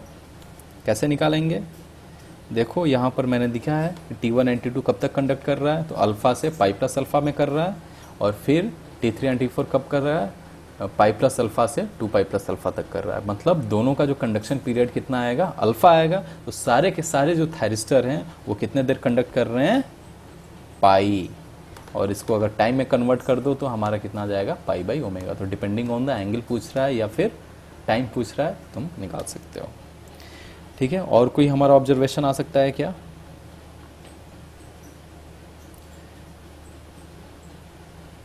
कैसे निकालेंगे, देखो यहाँ पर मैंने दिखा है T1 एंड T2 कब तक कंडक्ट कर रहा है, तो अल्फा से पाई प्लस अल्फा में कर रहा है, और फिर T3 एंड T4 कब कर रहा है, पाई प्लस अल्फा से 2 पाई प्लस अल्फा तक कर रहा है। मतलब दोनों का जो कंडक्शन पीरियड कितना आएगा, अल्फा आएगा। तो सारे के सारे जो थायरिस्टर हैं वो कितने देर कंडक्ट कर रहे हैं, पाई। और इसको अगर टाइम में कन्वर्ट कर दो तो हमारा कितना आ जाएगा, पाई बाई ओमेगा। तो डिपेंडिंग ऑन द एंगल पूछ रहा है या फिर टाइम पूछ रहा है, तुम निकाल सकते हो। ठीक है, और कोई हमारा ऑब्जर्वेशन आ सकता है क्या।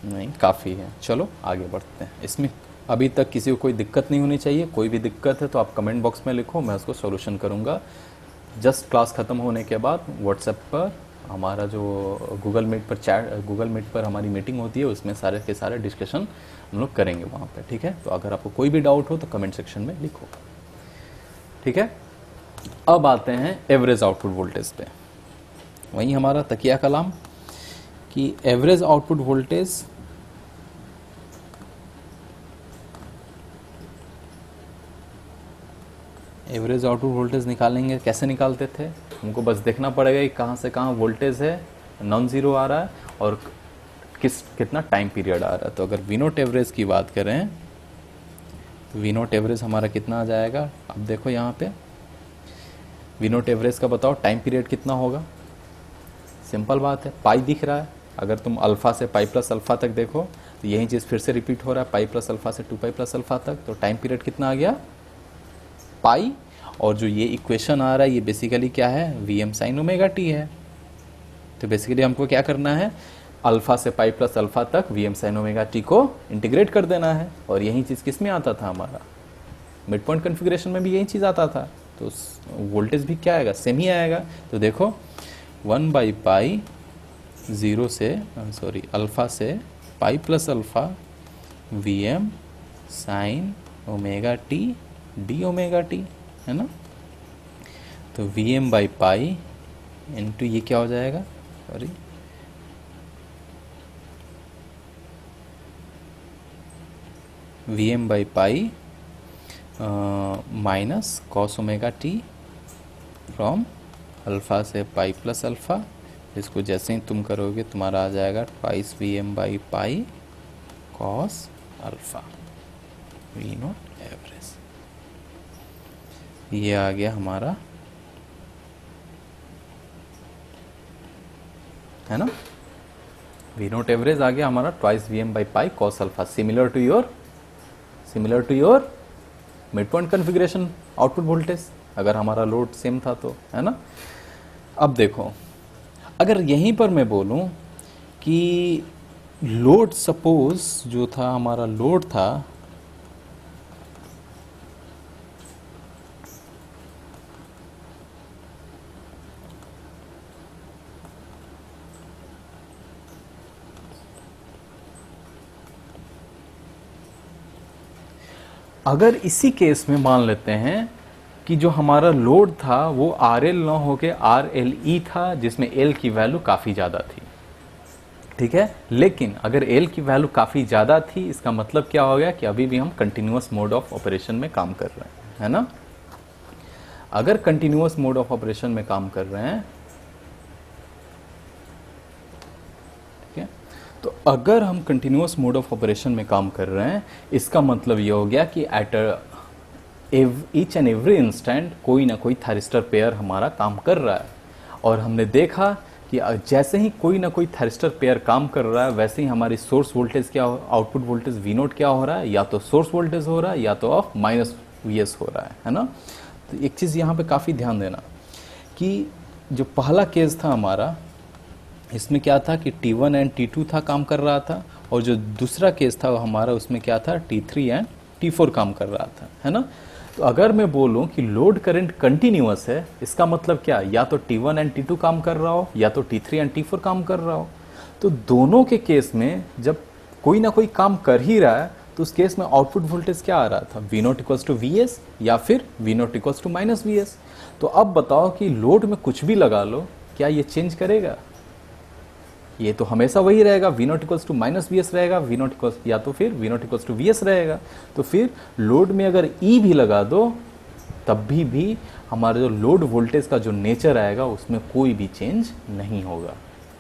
नहीं, काफ़ी है। चलो आगे बढ़ते हैं। इसमें अभी तक किसी को कोई दिक्कत नहीं होनी चाहिए। कोई भी दिक्कत है तो आप कमेंट बॉक्स में लिखो, मैं उसको सॉल्यूशन करूंगा। जस्ट क्लास ख़त्म होने के बाद व्हाट्सएप पर हमारा जो गूगल मीट पर हमारी मीटिंग होती है, उसमें सारे के सारे डिस्कशन हम लोग करेंगे वहाँ पे। ठीक है, तो अगर आपको कोई भी डाउट हो तो कमेंट सेक्शन में लिखो। ठीक है, अब आते हैं एवरेज आउटपुट वोल्टेज पे। वही हमारा तकिया कलाम कि एवरेज आउटपुट वोल्टेज निकालेंगे। कैसे निकालते थे, हमको बस देखना पड़ेगा कि कहाँ से कहाँ वोल्टेज है, नॉन जीरो आ रहा है और कितना टाइम पीरियड आ रहा है। तो अगर वी नोट एवरेज की बात करें तो वी नोट एवरेज हमारा कितना आ जाएगा। अब देखो यहाँ पे वी नोट एवरेज का बताओ टाइम पीरियड कितना होगा। सिंपल बात है, पाई दिख रहा है। अगर तुम अल्फा से पाई प्लस अल्फा तक देखो तो यही चीज़ फिर से रिपीट हो रहा है, पाई प्लस अल्फा से 2 पाई प्लस अल्फा तक। तो टाइम पीरियड कितना आ गया, पाई। और जो ये इक्वेशन आ रहा है ये बेसिकली क्या है, Vm साइन ओमेगा टी है। तो बेसिकली हमको क्या करना है, अल्फा से पाई प्लस अल्फा तक Vm साइन ओमेगा टी को इंटीग्रेट कर देना है। और यही चीज़ किस में आता था, हमारा मिड पॉइंट कन्फिग्रेशन में भी यही चीज़ आता था। तो वोल्टेज भी क्या आएगा, सेम ही आएगा। तो देखो 1 बाई पाई अल्फा से पाई plus alpha Vm sine omega t d omega t, है ना। तो Vm बाई पाई इंटू ये क्या हो जाएगा, Vm by pi minus cos omega t from alpha से पाई प्लस अल्फा। इसको जैसे ही तुम करोगे तुम्हारा आ जाएगा twice Vm by pi cos alpha, V naught average. ये आ गया हमारा, है ना, वी नोट एवरेज आ गया हमारा twice Vm by pi cos alpha, similar to your mid point configuration output voltage, अगर हमारा लोड सेम था तो, है ना। अब देखो, अगर यहीं पर मैं बोलूं कि लोड, सपोज जो था हमारा लोड था अगर इसी केस में मान लेते हैं कि जो हमारा लोड था वो RL ना होके RLE था, जिसमें L की वैल्यू काफ़ी ज़्यादा थी। ठीक है, लेकिन अगर L की वैल्यू काफ़ी ज़्यादा थी, इसका मतलब क्या हो गया कि अभी भी हम कंटिन्यूअस मोड ऑफ ऑपरेशन में काम कर रहे हैं, है ना। अगर कंटिन्यूअस मोड ऑफ ऑपरेशन में काम कर रहे हैं, ठीक है, तो अगर हम कंटिन्यूअस मोड ऑफ ऑपरेशन में काम कर रहे हैं, इसका मतलब ये हो गया कि at each and every instant कोई ना कोई थायरिस्टर पेयर हमारा काम कर रहा है। और हमने देखा कि जैसे ही कोई ना कोई थायरिस्टर पेयर काम कर रहा है, वैसे ही हमारी सोर्स वोल्टेज क्या, आउटपुट वोल्टेज वी नोट क्या हो रहा है, या तो सोर्स वोल्टेज हो रहा है या तो ऑफ माइनस Vs हो रहा है ना। तो एक चीज़ यहाँ पे काफ़ी ध्यान देना कि जो पहला केस था हमारा, इसमें क्या था कि T1 एंड T2 था काम कर रहा था, और जो दूसरा केस था वो हमारा उसमें क्या था, T3 एंड T4 काम कर रहा था, है ना। तो अगर मैं बोलूं कि लोड करंट कंटिन्यूअस है, इसका मतलब क्या, या तो T1 एंड T2 काम कर रहा हो या तो T3 एंड T4 काम कर रहा हो। तो दोनों के केस में जब कोई ना कोई काम कर ही रहा है तो उस केस में आउटपुट वोल्टेज क्या आ रहा था, V0 इक्वल्स टू VS या फिर V0 equals to minus VS। तो अब बताओ कि लोड में कुछ भी लगा लो, क्या ये चेंज करेगा? ये तो हमेशा वही रहेगा, V0 equals to minus VS रहेगा, V0 इक्वल्स या तो फिर V0 इक्वल्स टू VS रहेगा। तो फिर लोड में अगर E भी लगा दो तब भी हमारा जो लोड वोल्टेज का जो नेचर आएगा उसमें कोई भी चेंज नहीं होगा,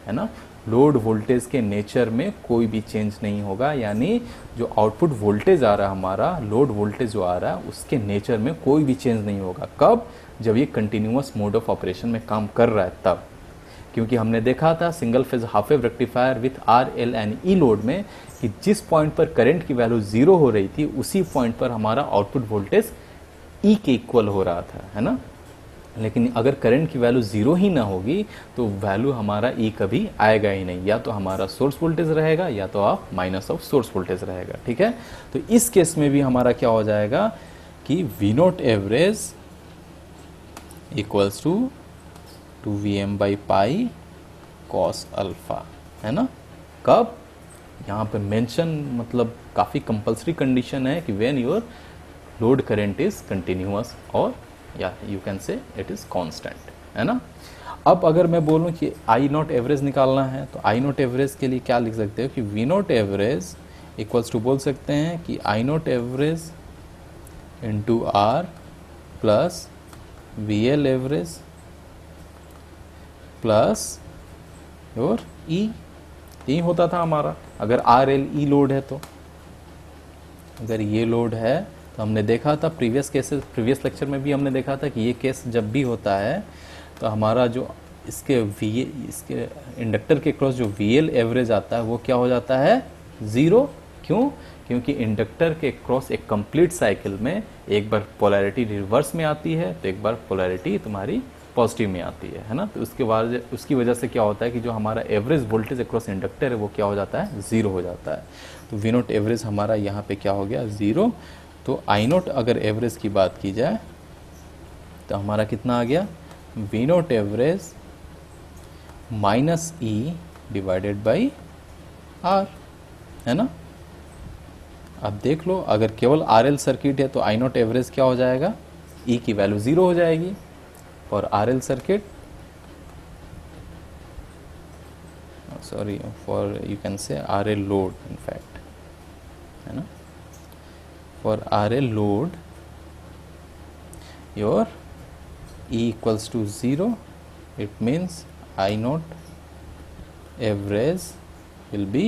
है ना। लोड वोल्टेज के नेचर में कोई भी चेंज नहीं होगा, यानी जो आउटपुट वोल्टेज आ रहा है हमारा, लोड वोल्टेज जो आ रहा है उसके नेचर में कोई भी चेंज नहीं होगा। कब? जब ये कंटिन्यूअस मोड ऑफ ऑपरेशन में काम कर रहा है तब। क्योंकि हमने देखा था single phase half wave rectifier with R L and E load में कि जिस पॉइंट पर करंट की वैल्यू 0 हो रही थी उसी पॉइंट पर हमारा आउटपुट वोल्टेज ई के इक्वल हो रहा था, है ना। लेकिन अगर करंट की वैल्यू 0 ही ना होगी तो वैल्यू हमारा ई कभी आएगा ही नहीं, या तो हमारा सोर्स वोल्टेज रहेगा या तो आप माइनस ऑफ सोर्स वोल्टेज रहेगा, ठीक है। तो इस केस में भी हमारा क्या हो जाएगा कि V0 average equals to VM by pi cos alpha, है ना। कब? यहाँ पे मेंशन मतलब काफ़ी कंपल्सरी कंडीशन है कि when your load current is continuous और या you can say it is constant, है ना। अब अगर मैं बोलूं कि I0 एवरेज निकालना है तो I0 एवरेज के लिए क्या लिख सकते हो कि V0 एवरेज इक्वल्स टू बोल सकते हैं कि I0 average into R plus VL average plus और E। यही होता था हमारा अगर RL E लोड है तो। अगर ये लोड है तो हमने देखा था प्रीवियस लेक्चर में भी हमने देखा था कि ये केस जब भी होता है तो हमारा जो इसके इंडक्टर के क्रॉस जो VL एवरेज आता है वो क्या हो जाता है, 0। क्यों? क्योंकि इंडक्टर के क्रॉस एक कंप्लीट साइकिल में एक बार पोलैरिटी रिवर्स में आती है तो एक बार पोलैरिटी तुम्हारी पॉजिटिव में आती है ना। तो उसकी वजह से क्या होता है कि जो हमारा एवरेज वोल्टेज अक्रॉस इंडक्टर है वो क्या हो जाता है, 0 हो जाता है। तो V0 एवरेज हमारा यहाँ पे क्या हो गया, 0। तो I0 अगर एवरेज की बात की जाए तो हमारा कितना आ गया, V0 average minus E divided by R, है ना। अब देख लो अगर केवल RL सर्किट है तो I0 एवरेज क्या हो जाएगा, E की वैल्यू 0 हो जाएगी। और RL circuit for you can say RL load in fact, है ना। For RL load your E equals to 0, it means I0 average will be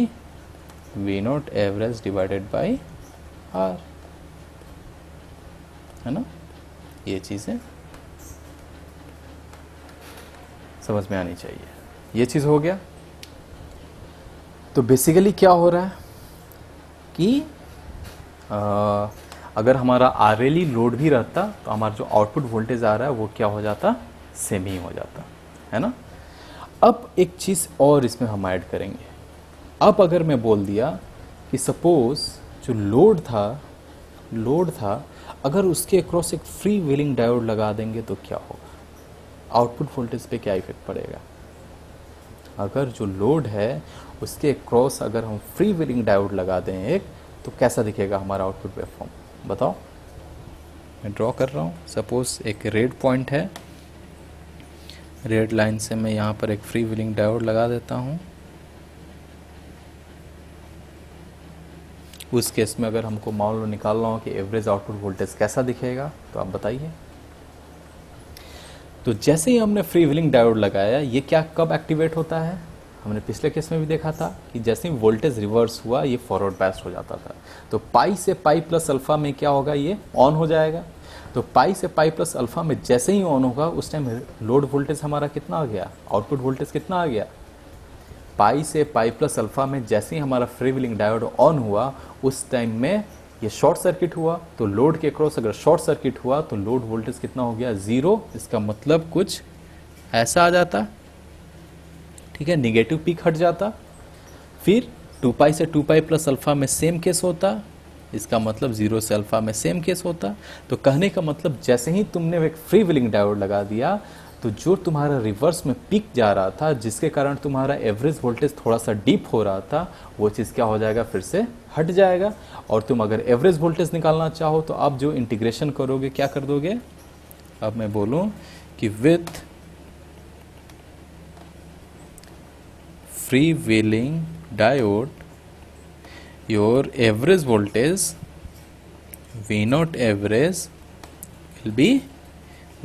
V0 average divided by R, है ना। ये चीज़ें समझ में आनी चाहिए। ये चीज़ हो गया। तो बेसिकली क्या हो रहा है कि अगर हमारा RLE लोड भी रहता तो हमारा जो आउटपुट वोल्टेज आ रहा है वो क्या हो जाता, सेम ही हो जाता, है ना। अब एक चीज़ और इसमें हम ऐड करेंगे। अब अगर मैं बोल दिया कि सपोज जो लोड था अगर उसके अक्रॉस एक फ्री व्हीलिंग डायोड लगा देंगे तो क्या होगा, आउटपुट वोल्टेज पे क्या इफेक्ट पड़ेगा। अगर जो लोड है उसके अक्रॉस अगर हम फ्री व्हीलिंग डायोड लगा दें एक, तो कैसा दिखेगा हमारा आउटपुट वेवफॉर्म, बताओ। मैं ड्रॉ कर रहा हूँ। सपोज एक रेड पॉइंट है, रेड लाइन से मैं यहाँ पर एक फ्री व्हीलिंग डायोड लगा देता हूँ। उस केस में अगर हमको मान लो निकालना हो कि एवरेज आउटपुट वोल्टेज कैसा दिखेगा, तो आप बताइए। तो जैसे ही हमने फ्री व्हीलिंग डायोड लगाया, ये क्या कब एक्टिवेट होता है, हमने पिछले केस में भी देखा था कि जैसे ही वोल्टेज रिवर्स हुआ ये फॉरवर्ड बायस्ड हो जाता था। तो पाई से पाई प्लस अल्फा में क्या होगा, ये ऑन हो जाएगा। तो पाई से पाई प्लस अल्फा में जैसे ही ऑन होगा उस टाइम लोड वोल्टेज हमारा कितना आ गया, आउटपुट वोल्टेज कितना आ गया, पाई से पाई प्लस अल्फा में जैसे ही हमारा फ्री व्हीलिंग डायोड ऑन हुआ उस टाइम में ये शॉर्ट सर्किट हुआ। तो लोड के क्रॉस अगर शॉर्ट सर्किट हुआ तो लोड वोल्टेज कितना हो गया, 0। इसका मतलब कुछ ऐसा आ जाता, ठीक है, निगेटिव पीक हट जाता। फिर 2 पाई से 2 पाई प्लस अल्फा में सेम केस होता, इसका मतलब 0 से अल्फा में सेम केस होता। तो कहने का मतलब जैसे ही तुमने एक फ्री व्हीलिंग डायोड लगा दिया तो जो तुम्हारा रिवर्स में पीक जा रहा था, जिसके कारण तुम्हारा एवरेज वोल्टेज थोड़ा सा डीप हो रहा था, वो चीज़ क्या हो जाएगा, फिर से हट जाएगा। और तुम अगर एवरेज वोल्टेज निकालना चाहो तो अब जो इंटीग्रेशन करोगे क्या कर दोगे, अब मैं बोलूं कि with free wheeling diode your average voltage V naught average will be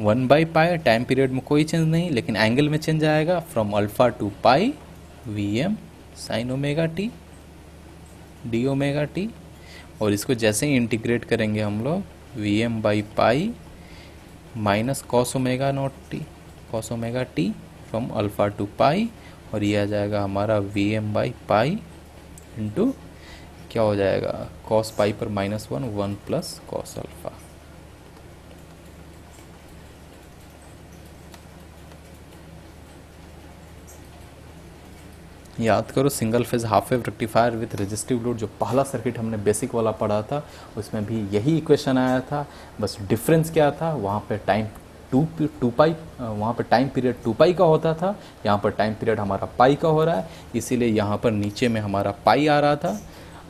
1 by pi। Time period में कोई चेंज नहीं, लेकिन एंगल में चेंज आएगा from alpha to pi Vm sine omega t d omega t. और इसको जैसे ही इंटीग्रेट करेंगे हम लोग Vm by pi minus cos omega naught t, cos omega t from alpha to pi, और ये आ जाएगा हमारा Vm बाई पाई इंटू क्या हो जाएगा, कॉस पाई पर -1 1 प्लस कॉस अल्फा। याद करो single phase half wave rectifier with resistive load, जो पहला सर्किट हमने बेसिक वाला पढ़ा था उसमें भी यही इक्वेशन आया था। बस डिफरेंस क्या था, वहाँ पे टाइम टू पाई, वहाँ पर टाइम पीरियड 2 पाई का होता था, यहाँ पर टाइम पीरियड हमारा पाई का हो रहा है, इसीलिए यहाँ पर नीचे में हमारा पाई आ रहा था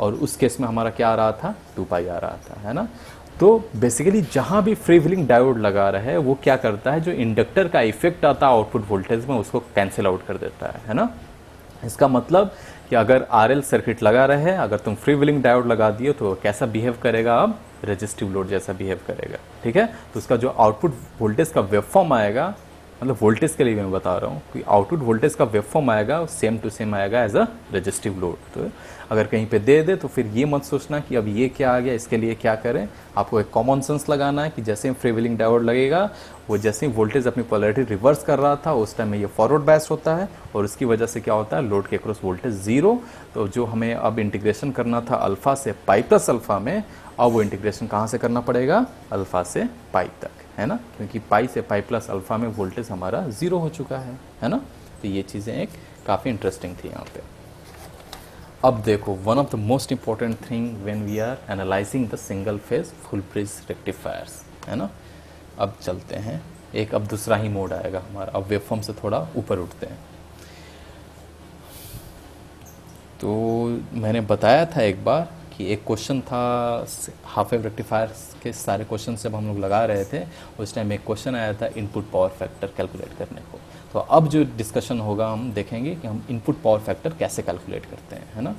और उस केस में हमारा क्या आ रहा था, 2 पाई आ रहा था, है ना। तो बेसिकली जहाँ भी फ्री व्हीलिंग डायोड लगा रहा है वो क्या करता है, जो इंडक्टर का इफेक्ट आता है आउटपुट वोल्टेज में उसको कैंसिल आउट कर देता है ना। इसका मतलब कि अगर आरएल सर्किट लगा रहे, अगर तुम फ्री व्हीलिंग डायोड लगा दिए तो कैसा बिहेव करेगा, अब रेजिस्टिव लोड जैसा बिहेव करेगा, ठीक है। तो उसका जो आउटपुट वोल्टेज का वेवफॉर्म आएगा, मतलब वोल्टेज के लिए मैं बता रहा हूँ कि आउटपुट वोल्टेज का वेवफॉर्म आएगा सेम टू सेम आएगा एज अ रेजिस्टिव लोड। तो अगर कहीं पे दे दे तो फिर ये मत सोचना कि अब ये क्या आ गया, इसके लिए क्या करें। आपको एक कॉमन सेंस लगाना है कि जैसे ही फ्री व्हीलिंग डायोड लगेगा, वो जैसे ही वोल्टेज अपनी पोलैरिटी रिवर्स कर रहा था उस टाइम में ये फॉरवर्ड बायस होता है और उसकी वजह से क्या होता है, लोड के अक्रॉस वोल्टेज 0। तो जो हमें अब इंटीग्रेशन करना था अल्फा से पाई प्लस अल्फा में, अब वो इंटीग्रेशन कहाँ से करना पड़ेगा, अल्फा से पाई तक, है ना, क्योंकि पाई से पाई प्लस अल्फा में वोल्टेज हमारा 0 हो चुका है ना। तो ये चीज़ें एक काफ़ी इंटरेस्टिंग थी यहाँ पे। अब देखो one of the most important thing when we are analysing the single phase full bridge rectifiers, है ना। अब चलते हैं, एक अब दूसरा ही मोड आएगा हमारा, अब वेवफॉर्म से थोड़ा ऊपर उठते हैं। तो मैंने बताया था एक बार कि एक क्वेश्चन था हाफ वेव रेक्टिफायर के सारे क्वेश्चन जब हम लोग लगा रहे थे उस टाइम एक क्वेश्चन आया था इनपुट पावर फैक्टर कैलकुलेट करने को। तो अब जो डिस्कशन होगा हम देखेंगे कि हम इनपुट पावर फैक्टर कैसे कैलकुलेट करते हैं, है ना।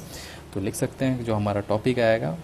तो लिख सकते हैं कि जो हमारा टॉपिक आएगा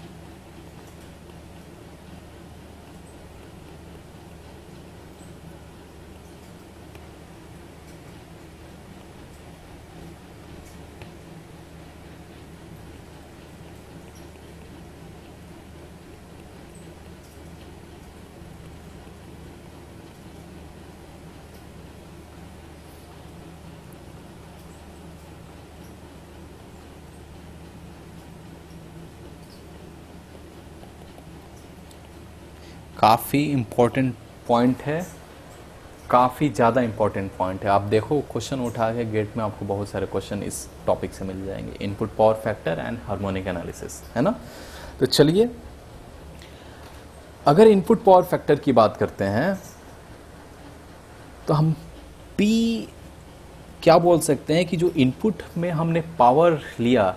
काफ़ी इम्पोर्टेंट पॉइंट है, काफ़ी ज़्यादा इम्पोर्टेंट पॉइंट है। आप देखो क्वेश्चन उठा के गेट में आपको बहुत सारे क्वेश्चन इस टॉपिक से मिल जाएंगे, input power factor and harmonic analysis, है ना। तो चलिए, अगर इनपुट पावर फैक्टर की बात करते हैं तो हम P क्या बोल सकते हैं कि जो इनपुट में हमने पावर लिया,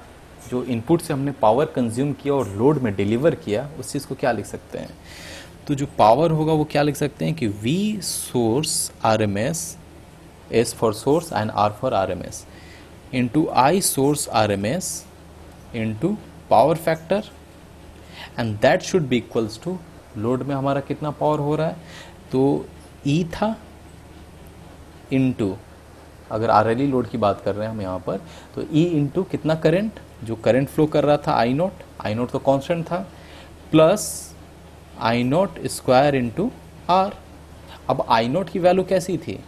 जो इनपुट से हमने पावर कंज्यूम किया और लोड में डिलीवर किया, उस चीज़ को क्या लिख सकते हैं। तो जो पावर होगा वो क्या लिख सकते हैं कि V source RMS, S for source and R for RMS into I source RMS into power factor and that should be equals to load में हमारा कितना पावर हो रहा है, तो E था इंटू, अगर RLE लोड की बात कर रहे हैं हम यहाँ पर, तो E इंटू कितना करंट, जो करंट फ्लो कर रहा था I नोट तो कांस्टेंट था, plus I note square into R। अब I नोट की वैल्यू कैसी थी,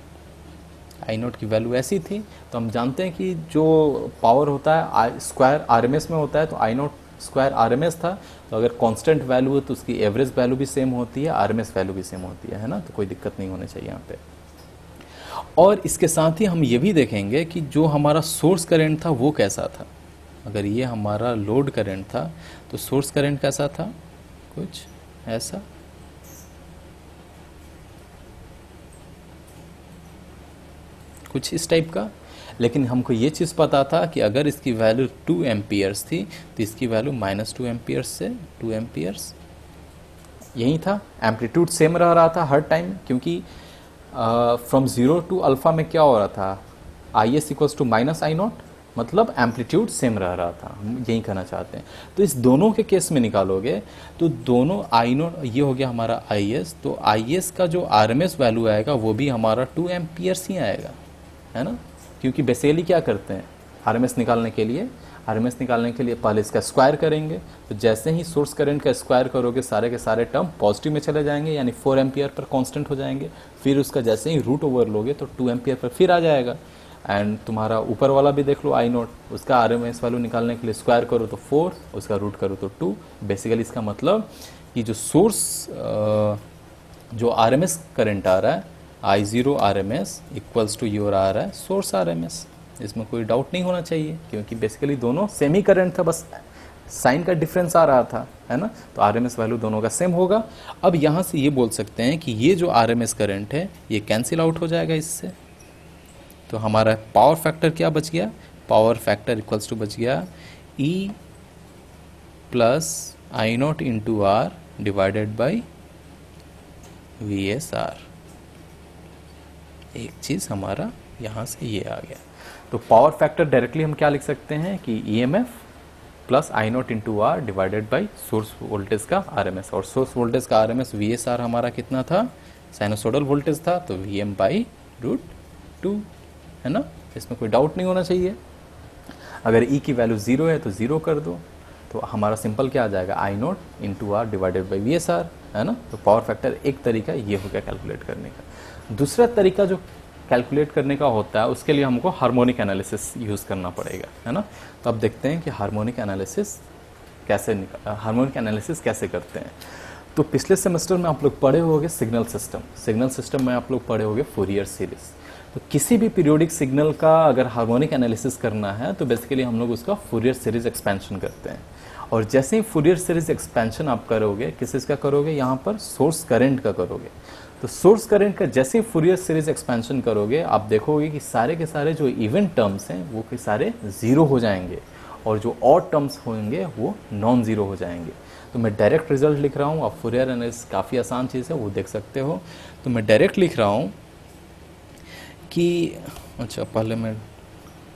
I नोट की वैल्यू ऐसी थी, तो हम जानते हैं कि जो पावर होता है I स्क्वायर RMS में होता है, तो I नोट स्क्वायर RMS था, तो अगर कांस्टेंट वैल्यू है तो उसकी एवरेज वैल्यू भी सेम होती है, RMS वैल्यू भी सेम होती है ना। तो कोई दिक्कत नहीं होनी चाहिए यहाँ पे। और इसके साथ ही हम ये भी देखेंगे कि जो हमारा सोर्स करंट था वो कैसा था, अगर ये हमारा लोड करंट था तो सोर्स करंट कैसा था, कुछ ऐसा, कुछ इस टाइप का। लेकिन हमको ये चीज़ पता था कि अगर इसकी वैल्यू 2 एम्पियर्स थी तो इसकी वैल्यू -2 एम्पियर्स से 2 एम्पियर्स यही था। एम्पलीट्यूड सेम रह रहा था हर टाइम, क्योंकि फ्रॉम 0 टू अल्फा में क्या हो रहा था, I S equals to minus I naught, मतलब एम्पलीट्यूड सेम रह रहा था, हम यही कहना चाहते हैं। तो इस दोनों के केस में निकालोगे तो दोनों आई नॉट, ये हो गया हमारा आई एस, तो आई एस का जो आर एम एस वैल्यू आएगा वो भी हमारा 2 एम्पियर्स ही आएगा, है ना। क्योंकि बेसिकली क्या करते हैं, आर एम एस निकालने के लिए, आरएमएस निकालने के लिए पहले इसका स्क्वायर करेंगे। तो जैसे ही सोर्स करंट का स्क्वायर करोगे सारे के सारे टर्म पॉजिटिव में चले जाएंगे, यानी 4 एम्पियर पर कांस्टेंट हो जाएंगे। फिर उसका जैसे ही रूट ओवर लोगे तो 2 एम्पियर पर फिर आ जाएगा। एंड तुम्हारा ऊपर वाला भी देख लो आई नोट, उसका आरएमएस वैल्यू निकालने के लिए स्क्वायर करो तो 4, उसका रूट करो तो 2। बेसिकली इसका मतलब कि जो सोर्स जो आरएमएस करंट आ रहा है I0 RMS equals to your आ रहा है सोर्स RMS। इसमें कोई डाउट नहीं होना चाहिए, क्योंकि बेसिकली दोनों सेम ही करंट था, बस साइन का डिफरेंस आ रहा था, है ना। तो आरएमएस वैल्यू दोनों का सेम होगा। अब यहाँ से ये बोल सकते हैं कि ये जो आरएमएस करंट है ये कैंसिल आउट हो जाएगा इससे। तो हमारा पावर फैक्टर क्या बच गया, पावर फैक्टर इक्वल्स टू बच गया E plus I naught into R divided by VSR। एक चीज़ हमारा यहाँ से ये आ गया। तो पावर फैक्टर डायरेक्टली हम क्या लिख सकते हैं कि EMF plus I naught into R divided by source voltage का RMS। और सोर्स वोल्टेज का RMS VSR हमारा कितना था, साइनोसोडल वोल्टेज था, तो VM बाई √2, है ना। इसमें कोई डाउट नहीं होना चाहिए। अगर E की वैल्यू 0 है तो 0 कर दो, तो हमारा सिंपल क्या आ जाएगा, I naught into R divided by VSR, है ना। तो पावर फैक्टर एक तरीका ये हो गया कैलकुलेट करने का। दूसरा तरीका जो कैलकुलेट करने का होता है उसके लिए हमको हार्मोनिक एनालिसिस यूज़ करना पड़ेगा, है ना। तो अब देखते हैं कि हार्मोनिक एनालिसिस कैसे करते हैं। तो पिछले सेमेस्टर में आप लोग पढ़े होंगे सिग्नल सिस्टम में आप लोग पढ़े होंगे फूरियर सीरीज। तो किसी भी पीरियोडिक सिग्नल का अगर हार्मोनिक एनालिसिस करना है तो बेसिकली हम लोग उसका फूरियर सीरीज एक्सपेंशन करते हैं। और जैसे ही फूरियर सीरीज एक्सपेंशन आप करोगे, किस चीज़ का करोगे, यहाँ पर सोर्स करंट का करोगे। तो सोर्स करंट का जैसे ही फूरियर सीरीज एक्सपेंशन करोगे आप देखोगे कि सारे के सारे जो इवन टर्म्स हैं वो के सारे ज़ीरो हो जाएंगे, और जो ऑड टर्म्स होंगे वो नॉन ज़ीरो हो जाएंगे। तो मैं डायरेक्ट रिजल्ट लिख रहा हूँ। अब फूरियर एनालिसिस काफ़ी आसान चीज़ है, वो देख सकते हो। तो मैं डायरेक्ट लिख रहा हूँ कि अच्छा पहले मैं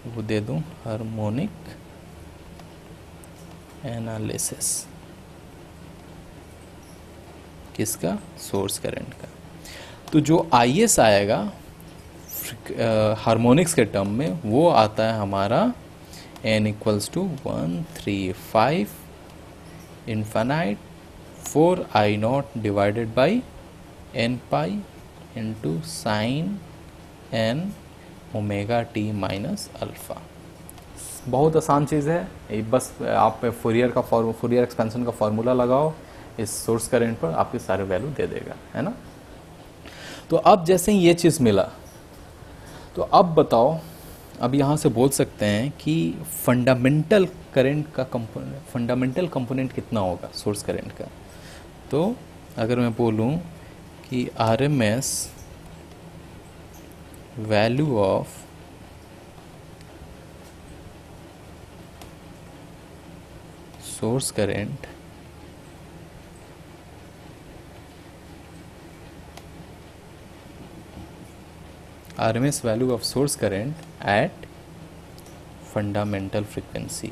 वो दे दूँ, हार्मोनिक एनालिसिस किसका, सोर्स करंट का। तो जो IS आएगा हार्मोनिक्स के टर्म में वो आता है हमारा n equals to 135 infinite 4 I naught divided by n pi into sine n omega t minus alpha. बहुत आसान चीज़ है, बस आप फूरियर एक्सपेंशन का फॉर्मूला लगाओ इस सोर्स करंट पर, आपके सारे वैल्यू दे देगा, है ना। तो अब जैसे ही ये चीज़ मिला तो अब बताओ, अब यहाँ से बोल सकते हैं कि फंडामेंटल करंट का फंडामेंटल कंपोनेंट कितना होगा सोर्स करंट का। तो अगर मैं बोलूँ कि RMS value of source current RMS value of source current at fundamental frequency।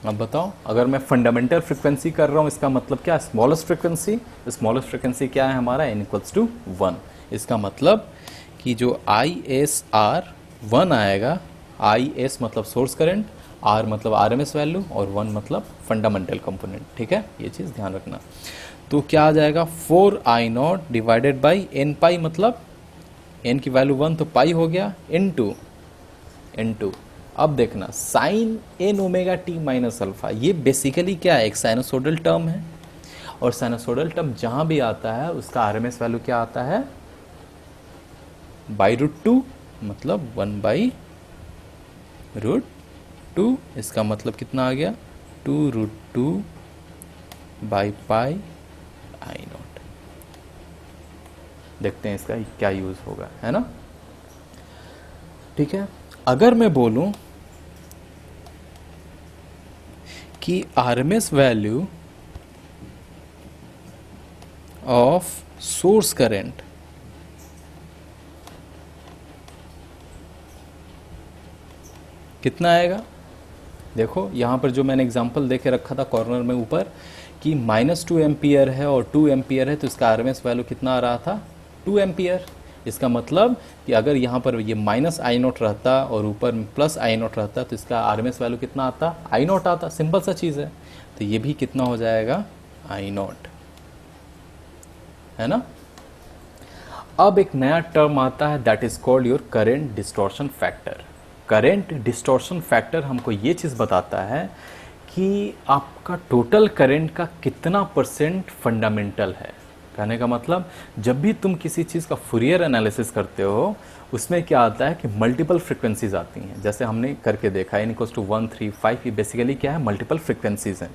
अब बताओ, अगर मैं फंडामेंटल फ्रीक्वेंसी कर रहा हूँ इसका मतलब क्या, स्मॉलेस्ट फ्रीक्वेंसी क्या है हमारा, n इक्वल्स टू 1। इसका मतलब कि जो ISR 1 आएगा, IS मतलब सोर्स करंट, R मतलब RMS वैल्यू और 1 मतलब फंडामेंटल कंपोनेंट, ठीक है, ये चीज़ ध्यान रखना। तो क्या आ जाएगा 4 I naught divided by n पाई, मतलब n की वैल्यू 1 तो पाई हो गया, n2। अब देखना sine n omega t minus alpha, ये बेसिकली क्या है, एक साइनोसोडल टर्म है। और साइनोसोडल टर्म जहां भी आता है उसका RMS वैल्यू क्या आता है, बाई √2, मतलब 1/√2, इसका मतलब कितना आ गया 2√2/पाई आई नॉट। देखते हैं इसका क्या यूज होगा, है ना। ठीक है, अगर मैं बोलूं कि RMS value of source current कितना आएगा, देखो यहां पर जो मैंने एग्जांपल देके रखा था कॉर्नर में ऊपर कि -2 एम्पियर है और 2 एम्पियर है, तो इसका आरएमएस वैल्यू कितना आ रहा था 2 एम्पियर। इसका मतलब कि अगर यहाँ पर ये माइनस आई नोट रहता और ऊपर प्लस आई नोट रहता तो इसका आरएमएस वैल्यू कितना आता, आई नोट आता। सिंपल सा चीज़ है, तो ये भी कितना हो जाएगा आई नोट, है ना। अब एक नया टर्म आता है that is called your current distortion factor. Current distortion factor हमको ये चीज़ बताता है कि आपका टोटल करेंट का कितना % फंडामेंटल है। कहने का मतलब जब भी तुम किसी चीज़ का फुरियर एनालिसिस करते हो उसमें क्या आता है कि मल्टीपल फ्रिक्वेंसीज आती हैं, जैसे हमने करके देखा n = 1, 3, 5, ये बेसिकली क्या है मल्टीपल फ्रिक्वेंसीज हैं।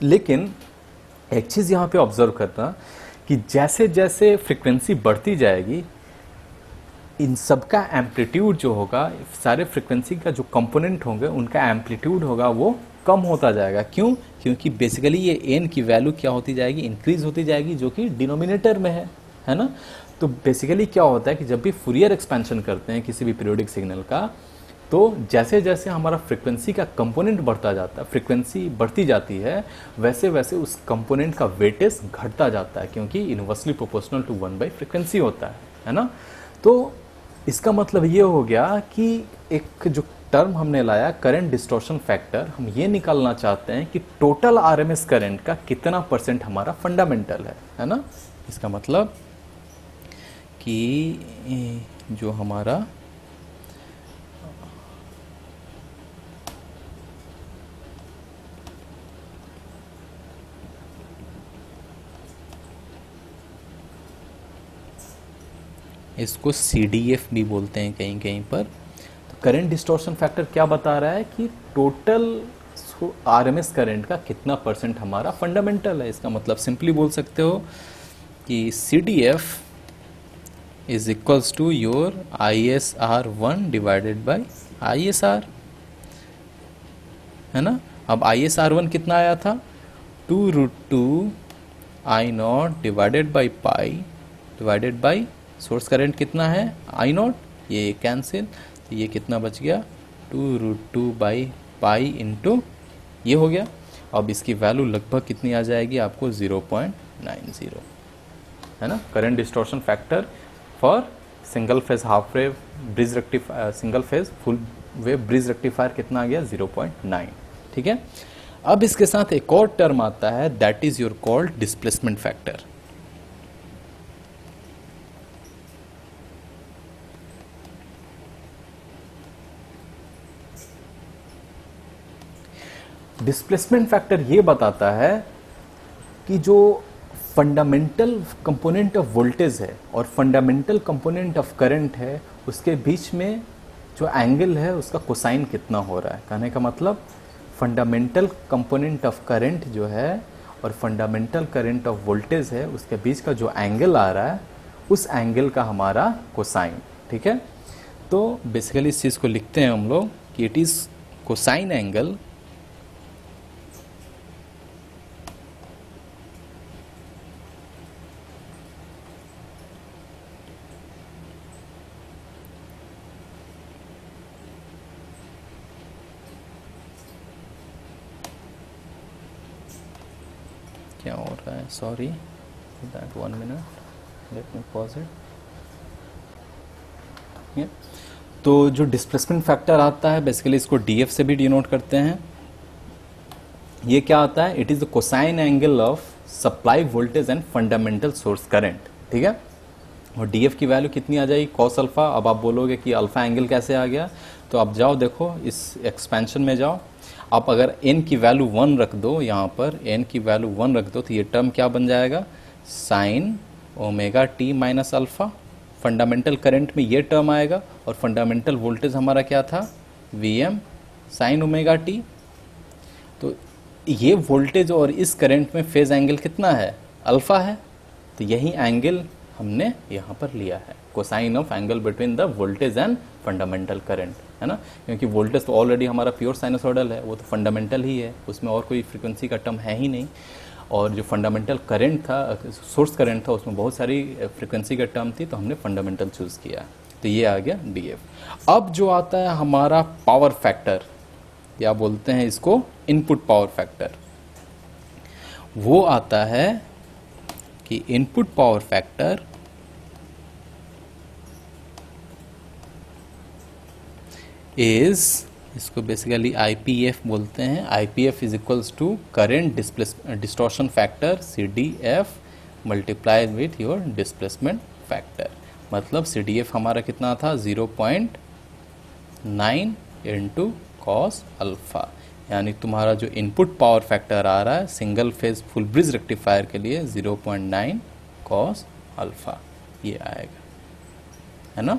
लेकिन एक चीज़ यहाँ पे ऑब्जर्व करना कि जैसे जैसे फ्रिक्वेंसी बढ़ती जाएगी इन सबका एम्पलीट्यूड जो होगा, सारे फ्रिक्वेंसी का जो कंपोनेंट होंगे उनका एम्पलीट्यूड होगा वो कम होता जाएगा। क्यों? क्योंकि बेसिकली ये n की वैल्यू क्या होती जाएगी, इंक्रीज होती जाएगी, जो कि डिनोमिनेटर में है ना। तो बेसिकली क्या होता है कि जब भी फुरियर एक्सपेंशन करते हैं किसी भी पीरियोडिक सिग्नल का, तो जैसे जैसे हमारा फ्रिक्वेंसी का कंपोनेंट बढ़ता जाता है, फ्रिक्वेंसी बढ़ती जाती है, वैसे वैसे उस कंपोनेंट का वेटेज घटता जाता है, क्योंकि इनवर्सली प्रोपोर्शनल टू 1/फ्रीक्वेंसी होता है ना। तो इसका मतलब ये हो गया कि एक जो टर्म हमने लाया करंट डिस्टॉर्शन फैक्टर, हम ये निकालना चाहते हैं कि टोटल आरएमएस करंट का कितना % हमारा फंडामेंटल है ना। इसका मतलब कि जो हमारा इसको CDF भी बोलते हैं कहीं कहीं पर। तो करंट डिस्टॉर्शन फैक्टर क्या बता रहा है कि टोटल आरएमएस करंट का कितना % हमारा फंडामेंटल है। इसका मतलब सिंपली बोल सकते हो कि CDF is equals to your ISR1 divided by ISR, है ना। अब ISR1 कितना आया था 2√2 I naught divided by pi divided by source current कितना है आई नॉट, ये कैंसिल, तो ये कितना बच गया 2√2/पाई इंटू ये हो गया। अब इसकी वैल्यू लगभग कितनी आ जाएगी आपको 0.90, है ना। Current distortion factor for single phase half wave bridge rectifier, single phase full wave bridge rectifier कितना आ गया 0.9। ठीक है, अब इसके साथ एक और टर्म आता है that is your called displacement factor. Displacement factor ये बताता है कि जो फंडामेंटल कंपोनेंट ऑफ वोल्टेज है और फंडामेंटल कंपोनेंट ऑफ करंट है उसके बीच में जो एंगल है उसका कोसाइन कितना हो रहा है। कहने का मतलब फंडामेंटल कंपोनेंट ऑफ करंट जो है और फंडामेंटल करंट ऑफ वोल्टेज है उसके बीच का जो एंगल आ रहा है उस एंगल का हमारा कोसाइन। ठीक है, तो बेसिकली इस चीज़ को लिखते हैं हम लोग कि इट इज़ कोसाइन एंगल क्या हो रहा है, sorry that 1 minute let me pause it. तो जो डिस्प्लेसमेंट फैक्टर आता है बेसिकली इसको DF से भी डिनोट करते हैं। ये क्या आता है, it is the cosine angle of supply voltage and fundamental source current. ठीक है, और DF की वैल्यू कितनी आ जाएगी कॉस अल्फा। अब आप बोलोगे कि अल्फा एंगल कैसे आ गया, तो आप जाओ देखो इस एक्सपेंशन में जाओ, आप अगर n की वैल्यू 1 रख दो, यहाँ पर n की वैल्यू 1 रख दो तो ये टर्म क्या बन जाएगा sine omega t minus alpha. Fundamental current में ये टर्म आएगा और फंडामेंटल वोल्टेज हमारा क्या था, Vm साइन ओमेगा टी। तो ये वोल्टेज और इस करंट में फेज एंगल कितना है, अल्फा है। तो यही एंगल हमने यहाँ पर लिया है, cosine of angle between the voltage and fundamental current, है ना। क्योंकि वोल्टेज तो ऑलरेडी हमारा प्योर साइनसोइडल है, वो तो फंडामेंटल ही है, उसमें और कोई फ्रीक्वेंसी का टर्म है ही नहीं। और जो फंडामेंटल करंट था, सोर्स करंट था, उसमें बहुत सारी फ्रीक्वेंसी का टर्म थी, तो हमने फंडामेंटल चूज़ किया। तो ये आ गया DF। अब जो आता है हमारा पावर फैक्टर, या बोलते हैं इसको इनपुट पावर फैक्टर, वो आता है कि इनपुट पावर फैक्टर इज, इसको बेसिकली IPF बोलते हैं। IPF is equals to current distortion factor CDF multiplied with your displacement factor. मतलब CDF हमारा कितना था, 0.9 इंटू कॉस अल्फा। यानी तुम्हारा जो इनपुट पावर फैक्टर आ रहा है single phase full bridge rectifier के लिए 0.9 कॉस अल्फा, ये आएगा, है ना।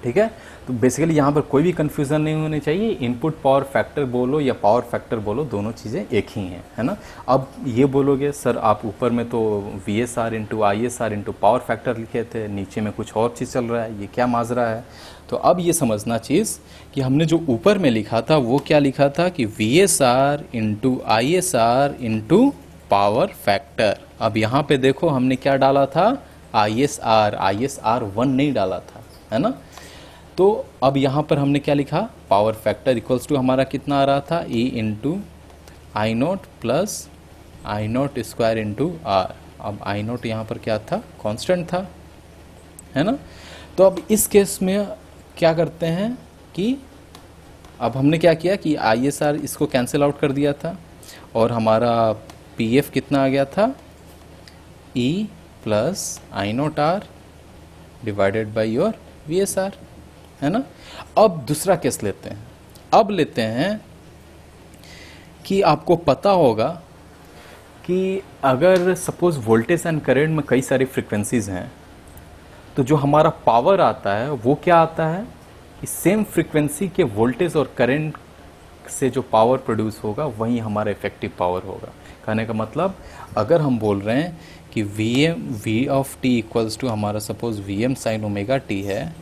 ठीक है, तो बेसिकली यहाँ पर कोई भी कंफ्यूजन नहीं होनी चाहिए। इनपुट पावर फैक्टर बोलो या पावर फैक्टर बोलो, दोनों चीज़ें एक ही हैं, है ना। अब ये बोलोगे सर आप ऊपर में तो VSR into ISR into power factor लिखे थे, नीचे में कुछ और चीज़ चल रहा है, ये क्या माजरा है। तो अब ये समझना चीज़ कि हमने जो ऊपर में लिखा था वो क्या लिखा था कि VSR into ISR into power factor. अब यहाँ पे देखो हमने क्या डाला था, ISR 1 नहीं डाला था, है ना। तो अब यहाँ पर हमने क्या लिखा, पावर फैक्टर इक्वल्स टू हमारा कितना आ रहा था, E into I naught plus I naught square into R. अब आई नोट यहाँ पर क्या था, कांस्टेंट था, है ना। तो अब इस केस में क्या करते हैं कि अब हमने क्या किया कि ISR इसको कैंसिल आउट कर दिया था और हमारा PF कितना आ गया था, E plus I naught R divided by your VSR, है ना। अब दूसरा केस लेते हैं। अब लेते हैं कि आपको पता होगा कि अगर सपोज वोल्टेज एंड करंट में कई सारी फ्रीक्वेंसीज हैं, तो जो हमारा पावर आता है वो क्या आता है, कि सेम फ्रीक्वेंसी के वोल्टेज और करंट से जो पावर प्रोड्यूस होगा वही हमारा इफेक्टिव पावर होगा। कहने का मतलब अगर हम बोल रहे हैं कि V of t equals to हमारा suppose Vm sine omega t है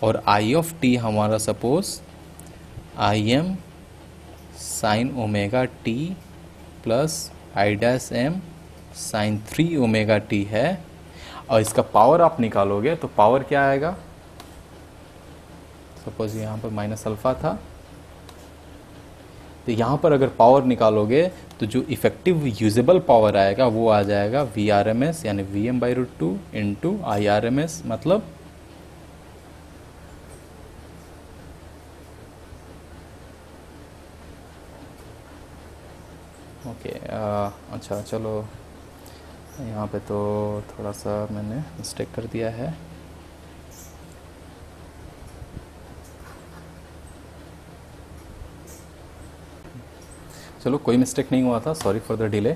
और I ऑफ टी हमारा suppose Im sine omega t plus I dash M sine 3 omega t है, और इसका पावर आप निकालोगे तो पावर क्या आएगा, सपोज यहाँ पर माइनस अल्फा था, तो यहाँ पर अगर पावर निकालोगे तो जो इफेक्टिव यूजेबल पावर आएगा वो आ जाएगा VRMS यानी Vm/√2 इंटू IRMS। मतलब ओके अच्छा चलो, यहाँ पे तो थोड़ा सा मैंने मिस्टेक कर दिया है। चलो कोई मिस्टेक नहीं हुआ था, सॉरी फॉर द डिले।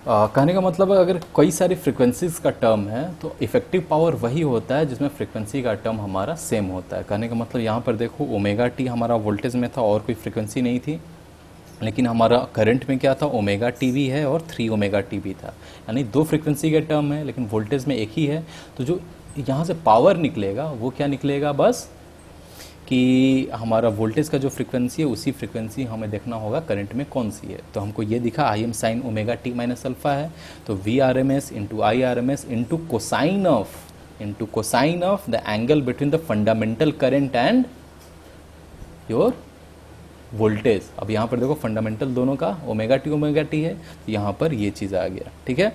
कहने का मतलब अगर कई सारी फ्रीक्वेंसीज का टर्म है तो इफेक्टिव पावर वही होता है जिसमें फ्रीक्वेंसी का टर्म हमारा सेम होता है। कहने का मतलब यहाँ पर देखो ओमेगा टी हमारा वोल्टेज में था और कोई फ्रीक्वेंसी नहीं थी, लेकिन हमारा करंट में क्या था, ओमेगा टी भी है और 3 ओमेगा टी भी था, यानी दो फ्रीक्वेंसी के टर्म है लेकिन वोल्टेज में एक ही है। तो जो यहाँ से पावर निकलेगा वो क्या निकलेगा, बस कि हमारा वोल्टेज का जो फ्रीक्वेंसी है उसी फ्रीक्वेंसी हमें देखना होगा करंट में कौन सी है। तो हमको ये दिखा Im sine omega T minus alpha है, तो VRMS into IRMS into cosine of the angle between the fundamental current and your voltage. अब यहाँ पर देखो फंडामेंटल दोनों का ओमेगा टी है, तो यहाँ पर ये चीज़ आ गया, ठीक है।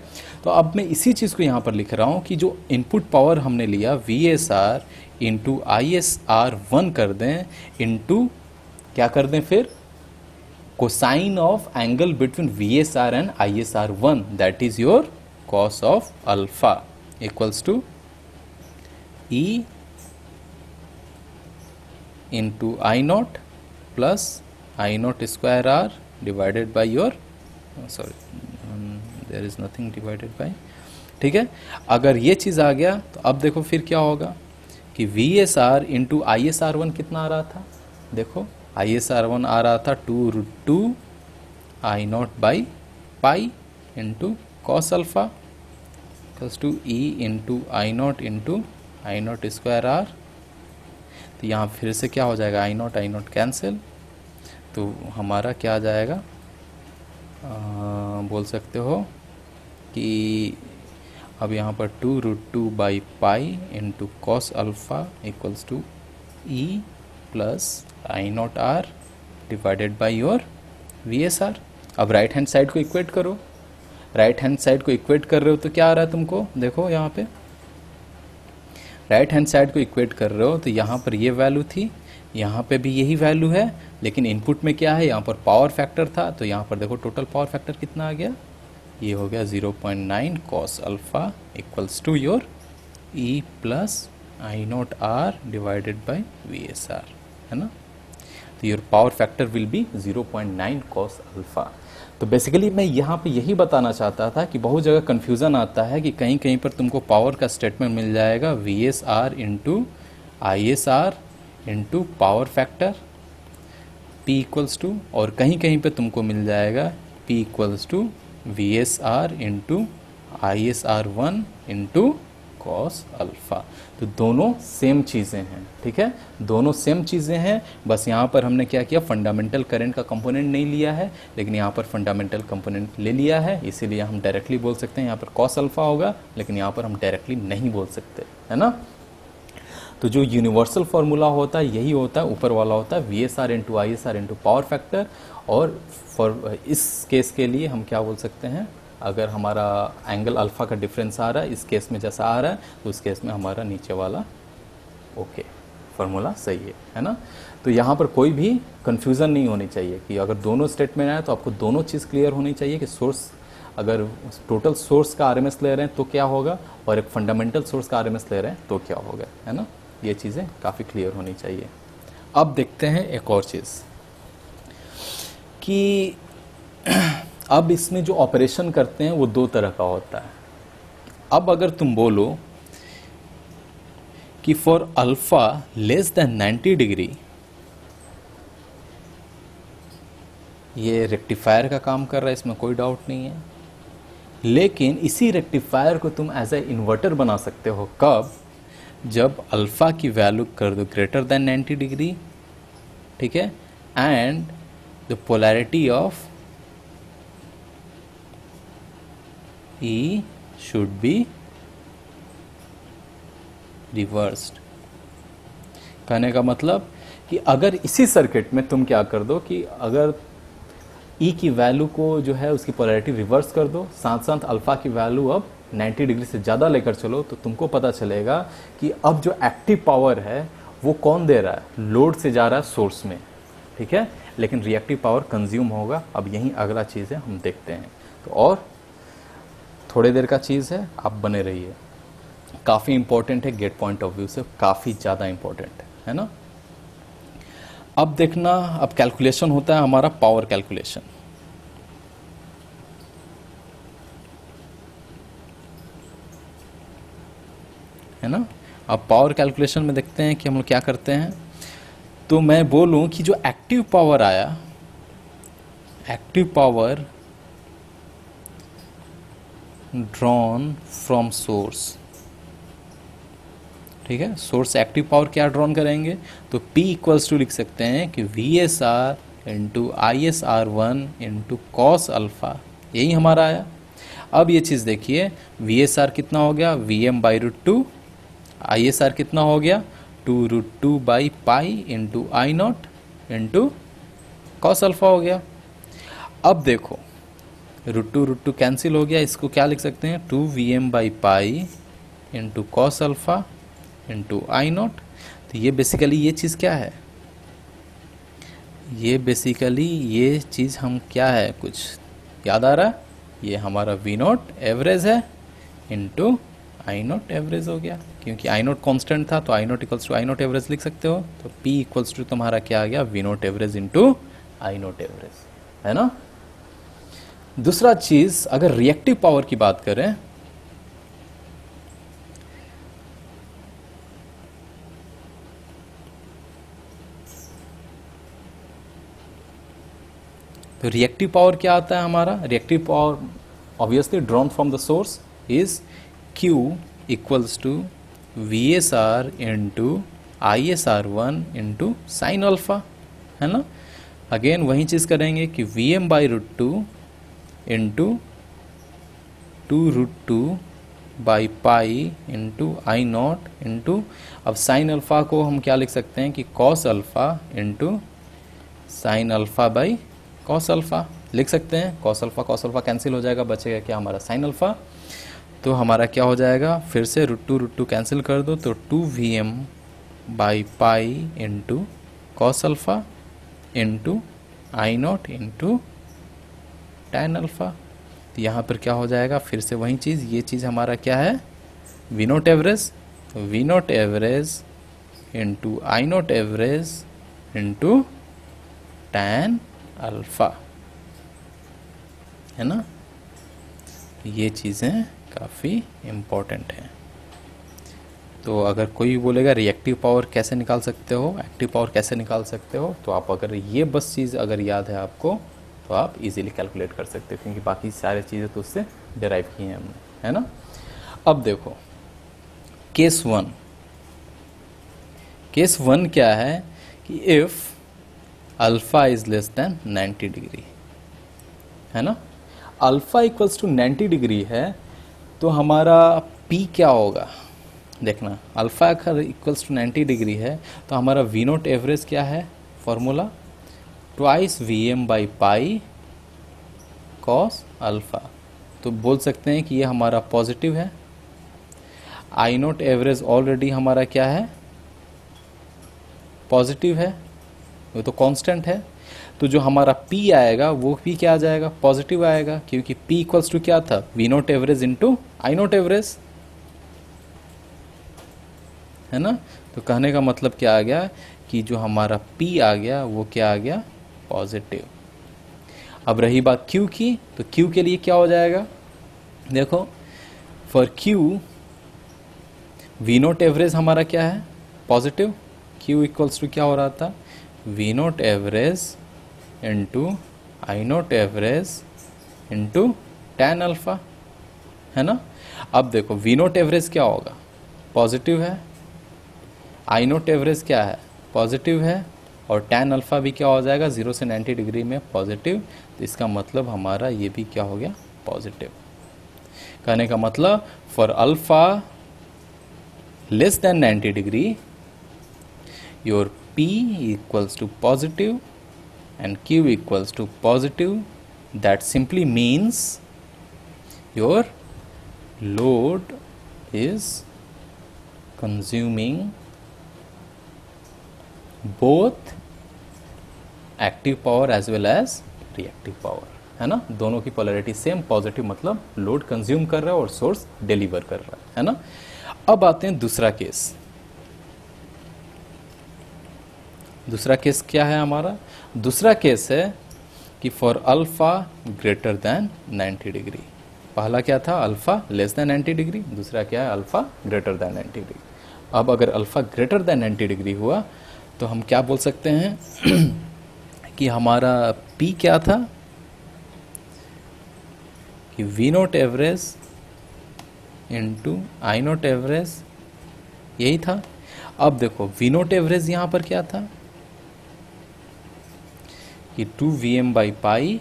तो अब मैं इसी चीज़ को यहाँ पर लिख रहा हूँ कि जो इनपुट पावर हमने लिया VSR इंटू ISR 1 कर दें इंटू क्या कर दें फिर cosine of angle between VSR and ISR 1 that is your cos of alpha equals to E into I naught plus I naught square R divided by your there is nothing divided by ठीक है। अगर ये चीज़ आ गया तो अब देखो फिर क्या होगा कि V S R into I S R one कितना आ रहा था, देखो आई एस आर वन आ रहा था 2√2 I naught by pi into cos alpha equals to E into I naught square R. तो यहाँ फिर से क्या हो जाएगा, आई नॉट कैंसिल, तो हमारा क्या आ जाएगा, बोल सकते हो कि अब यहाँ पर 2√2 by pi into cos alpha equals to E plus I naught R divided by your V S R. अब राइट हैंड साइड को इक्वेट करो, राइट हैंड साइड को इक्वेट कर रहे हो तो क्या आ रहा है तुमको, देखो यहाँ पे राइट हैंड साइड को इक्वेट कर रहे हो तो यहाँ पर ये वैल्यू थी, यहाँ पे भी यही वैल्यू है, लेकिन इनपुट में क्या है, यहाँ पर पावर फैक्टर था, तो यहाँ पर देखो टोटल पावर फैक्टर कितना आ गया, ये हो गया 0.9 cos alpha equals to your E plus I naught R divided by V S R, है ना। तो your power factor will be 0.9 cos alpha. तो बेसिकली मैं यहाँ पे यही बताना चाहता था कि बहुत जगह कन्फ्यूज़न आता है कि कहीं कहीं पर तुमको पावर का स्टेटमेंट मिल जाएगा V S R into I S R into power factor P equals to, और कहीं कहीं पे तुमको मिल जाएगा P equals to V S R into I S R one into cos alpha. तो दोनों सेम चीज़ें हैं, ठीक है, दोनों सेम चीज़ें हैं, बस यहाँ पर हमने क्या किया, फंडामेंटल करंट का कंपोनेंट नहीं लिया है, लेकिन यहाँ पर फंडामेंटल कंपोनेंट ले लिया है, इसीलिए हम डायरेक्टली बोल सकते हैं यहाँ पर कॉस अल्फ़ा होगा, लेकिन यहाँ पर हम डायरेक्टली नहीं बोल सकते, है ना। तो जो यूनिवर्सल फार्मूला होता है यही होता है, ऊपर वाला होता है we S R into I S R into power factor, और फॉर इस केस के लिए हम क्या बोल सकते हैं, अगर हमारा एंगल अल्फ़ा का डिफरेंस आ रहा है, इस केस में जैसा आ रहा है, तो उस केस में हमारा नीचे वाला ओके फार्मूला सही है ना। तो यहाँ पर कोई भी कन्फ्यूज़न नहीं होनी चाहिए कि अगर दोनों स्टेटमेंट आए तो आपको दोनों चीज़ क्लियर होनी चाहिए कि सोर्स, अगर टोटल सोर्स का आरएमएस ले रहे हैं तो क्या होगा, और एक फंडामेंटल सोर्स का आरएमएस ले रहे हैं तो क्या होगा, है ना। ये चीज़ें काफ़ी क्लियर होनी चाहिए। अब देखते हैं एक और चीज़ कि अब इसमें जो ऑपरेशन करते हैं वो दो तरह का होता है। अब अगर तुम बोलो कि for alpha less than 90 degree, ये रेक्टिफायर का काम कर रहा है, इसमें कोई डाउट नहीं है, लेकिन इसी रेक्टिफायर को तुम एज ए इन्वर्टर बना सकते हो, कब, जब अल्फ़ा की वैल्यू कर दो ग्रेटर देन 90 डिग्री, ठीक है, and the polarity of E should be reversed। कहने का मतलब कि अगर इसी सर्किट में तुम क्या कर दो कि अगर E की वैल्यू को जो है उसकी पोलैरिटी रिवर्स कर दो, साथ साथ अल्फ़ा की वैल्यू अब 90 डिग्री से ज़्यादा लेकर चलो, तो तुमको पता चलेगा कि अब जो एक्टिव पावर है वो कौन दे रहा है, लोड से जा रहा है सोर्स में, ठीक है, लेकिन रिएक्टिव पावर कंज्यूम होगा। अब यही अगला चीज़ है, हम देखते हैं। तो और थोड़ी देर का चीज़ है, आप बने रहिए, काफ़ी इंपॉर्टेंट है, गेट पॉइंट ऑफ व्यू से काफ़ी ज़्यादा इंपॉर्टेंट है ना। अब देखना, अब कैलकुलेशन होता है हमारा पावर कैलकुलेशन, है ना। अब पावर कैलकुलेशन में देखते हैं कि हम लोग क्या करते हैं। तो मैं बोलूं कि जो एक्टिव पावर आया, active power drawn from source, ठीक है, सोर्स एक्टिव पावर क्या ड्रॉन करेंगे, तो P इक्वल्स टू लिख सकते हैं कि V S R into I S R one into cos alpha, यही हमारा आया। अब ये चीज़ देखिए, वी एस आर कितना हो गया, V M by √2, I S R कितना हो गया 2√2 by pi into I naught into cos alpha हो गया। अब देखो √2 कैंसिल हो गया, इसको क्या लिख सकते हैं, 2Vm by pi into cos alpha into I not. तो ये बेसिकली ये चीज़ क्या है, ये बेसिकली ये चीज़ हम क्या है, कुछ याद आ रहा है, ये हमारा वी नॉट एवरेज है इंटू आई नॉट एवरेज हो गया, क्योंकि आई नॉट कॉन्स्टेंट था तो I naught equals to I naught average लिख सकते हो। तो P इक्वल्स टू तुम्हारा क्या आ गया, V naught average into I naught average, है ना। दूसरा चीज़, अगर रिएक्टिव पावर की बात करें तो रिएक्टिव पावर क्या आता है हमारा? Reactive power obviously drawn from the source is Q equals to VSR into ISR1 into sine alpha, है ना। अगेन वही चीज़ करेंगे कि Vm/√2 into 2√2 by pi into I0 into, अब साइन अल्फा को हम क्या लिख सकते हैं कि cos alpha into sine alpha by cos alpha लिख सकते हैं। कॉस अल्फा कैंसिल हो जाएगा, बचेगा क्या हमारा साइन अल्फा। तो हमारा क्या हो जाएगा, फिर से √2 कैंसिल कर दो, तो 2Vm by pi into cos alpha into I0 into tan alpha. तो यहाँ पर क्या हो जाएगा, फिर से वही चीज़, ये चीज़ हमारा क्या है, V0 एवरेज, तो V0 average into I0 average into tan alpha, है ना। ये चीज़ें काफ़ी इम्पोर्टेंट हैं। तो अगर कोई बोलेगा रिएक्टिव पावर कैसे निकाल सकते हो, एक्टिव पावर कैसे निकाल सकते हो, तो आप अगर ये बस चीज़ अगर याद है आपको, तो आप इजीली कैलकुलेट कर सकते हो, क्योंकि बाकी सारी चीज़ें तो उससे डिराइव की हैं हमने, है ना। अब देखो केस वन क्या है कि if alpha is less than 90 degree, है ना। अल्फा इक्वल्स टू 90 डिग्री है, तो हमारा P क्या होगा, देखना। अल्फा अगर इक्वल्स टू 90 डिग्री है तो हमारा V0 एवरेज क्या है, formula twice Vm by pi cos alpha. तो बोल सकते हैं कि ये हमारा पॉजिटिव है। I0 एवरेज ऑलरेडी हमारा क्या है, पॉजिटिव है, वो तो कांस्टेंट है। तो जो हमारा P आएगा वो P क्या आ जाएगा, पॉजिटिव आएगा, क्योंकि P इक्वल्स टू क्या था, V0 average into I0 average, है ना। तो कहने का मतलब क्या आ गया कि जो हमारा P आ गया वो क्या आ गया, पॉजिटिव। अब रही बात Q की, तो Q के लिए क्या हो जाएगा, देखो फॉर Q V0 एवरेज हमारा क्या है, पॉजिटिव। Q इक्वल्स टू क्या हो रहा था, V0 average into I0 average into tan alpha, है ना। अब देखो V0 एवरेज क्या होगा, पॉजिटिव है, I0 एवरेज क्या है, पॉजिटिव है, और टैन अल्फा भी क्या हो जाएगा, 0 से 90 डिग्री में पॉजिटिव। तो इसका मतलब हमारा ये भी क्या हो गया, पॉजिटिव। कहने का मतलब for alpha less than 90 degree your P equals to positive and Q equals to positive. That simply means your load is consuming both active power as well as reactive power, है ना। दोनों की polarity same, positive मतलब load consume कर रहा है और source deliver कर रहा है ना। अब आते हैं दूसरा केस। दूसरा केस क्या है हमारा, दूसरा केस है कि for alpha greater than 90 degree. पहला क्या था, अल्फा लेस देन 90 डिग्री, दूसरा क्या है, अल्फा ग्रेटर देन 90 डिग्री। अब अगर अल्फा ग्रेटर देन 90 डिग्री हुआ तो हम क्या बोल सकते हैं कि हमारा P क्या था, कि V0 average into I0 average, यही था। अब देखो V0 एवरेज यहाँ पर क्या था कि 2Vm by pi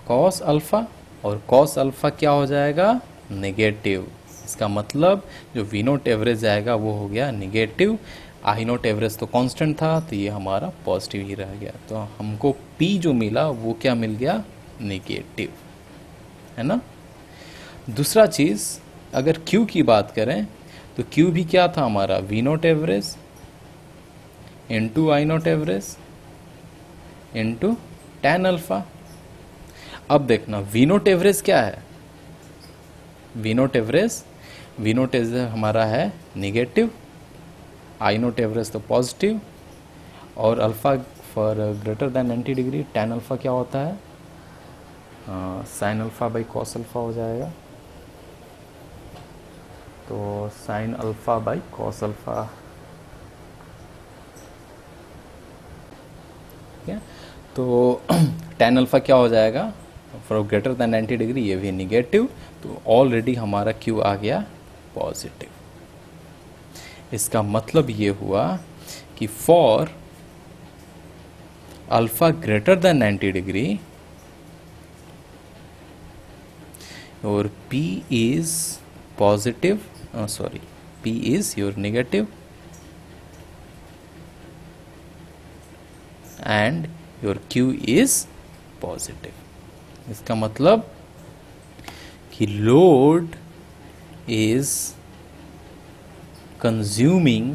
cos alpha, और कॉस अल्फा क्या हो जाएगा, नेगेटिव। इसका मतलब जो V0 एवरेज आएगा वो हो गया नेगेटिव। I0 एवरेज तो कांस्टेंट था, तो ये हमारा पॉजिटिव ही रह गया। तो हमको P जो मिला वो क्या मिल गया, नेगेटिव, है ना। दूसरा चीज़ अगर Q की बात करें तो Q भी क्या था हमारा, V0 average into I0 average into tan alpha. अब देखना V0 एवरेज क्या है, V0 एवरेज हमारा है नेगेटिव, I0 एवरेज तो पॉजिटिव, और alpha for greater than 90 degree tan alpha क्या होता है, sign alpha by cos alpha हो जाएगा। तो sign alpha by cos alpha, ठीक है। तो tan अल्फा क्या हो जाएगा, फॉर ग्रेटर देन 90 डिग्री, ये भी निगेटिव, तो ऑलरेडी हमारा Q आ गया पॉजिटिव। इसका मतलब ये हुआ कि for alpha greater than 90 degree your P is positive, P is your negative and your Q is positive। इसका मतलब कि load is consuming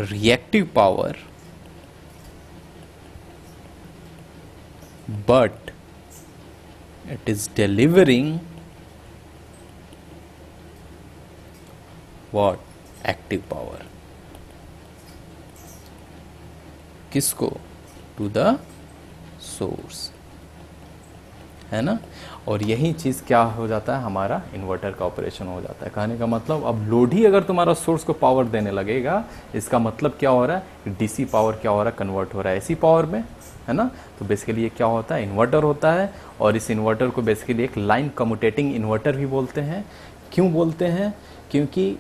reactive power but it is delivering what, active power, किसको, to the source, है ना। और यही चीज़ क्या हो जाता है, हमारा इन्वर्टर का ऑपरेशन हो जाता है। कहने का मतलब अब लोड ही अगर तुम्हारा सोर्स को पावर देने लगेगा, इसका मतलब क्या हो रहा है, डीसी पावर क्या हो रहा है, कन्वर्ट हो रहा है एसी पावर में, है ना। तो बेसिकली ये क्या होता है, इन्वर्टर होता है। और इस इन्वर्टर को बेसिकली एक लाइन कम्यूटेटिंग इन्वर्टर भी बोलते हैं। क्यों बोलते हैं, क्योंकि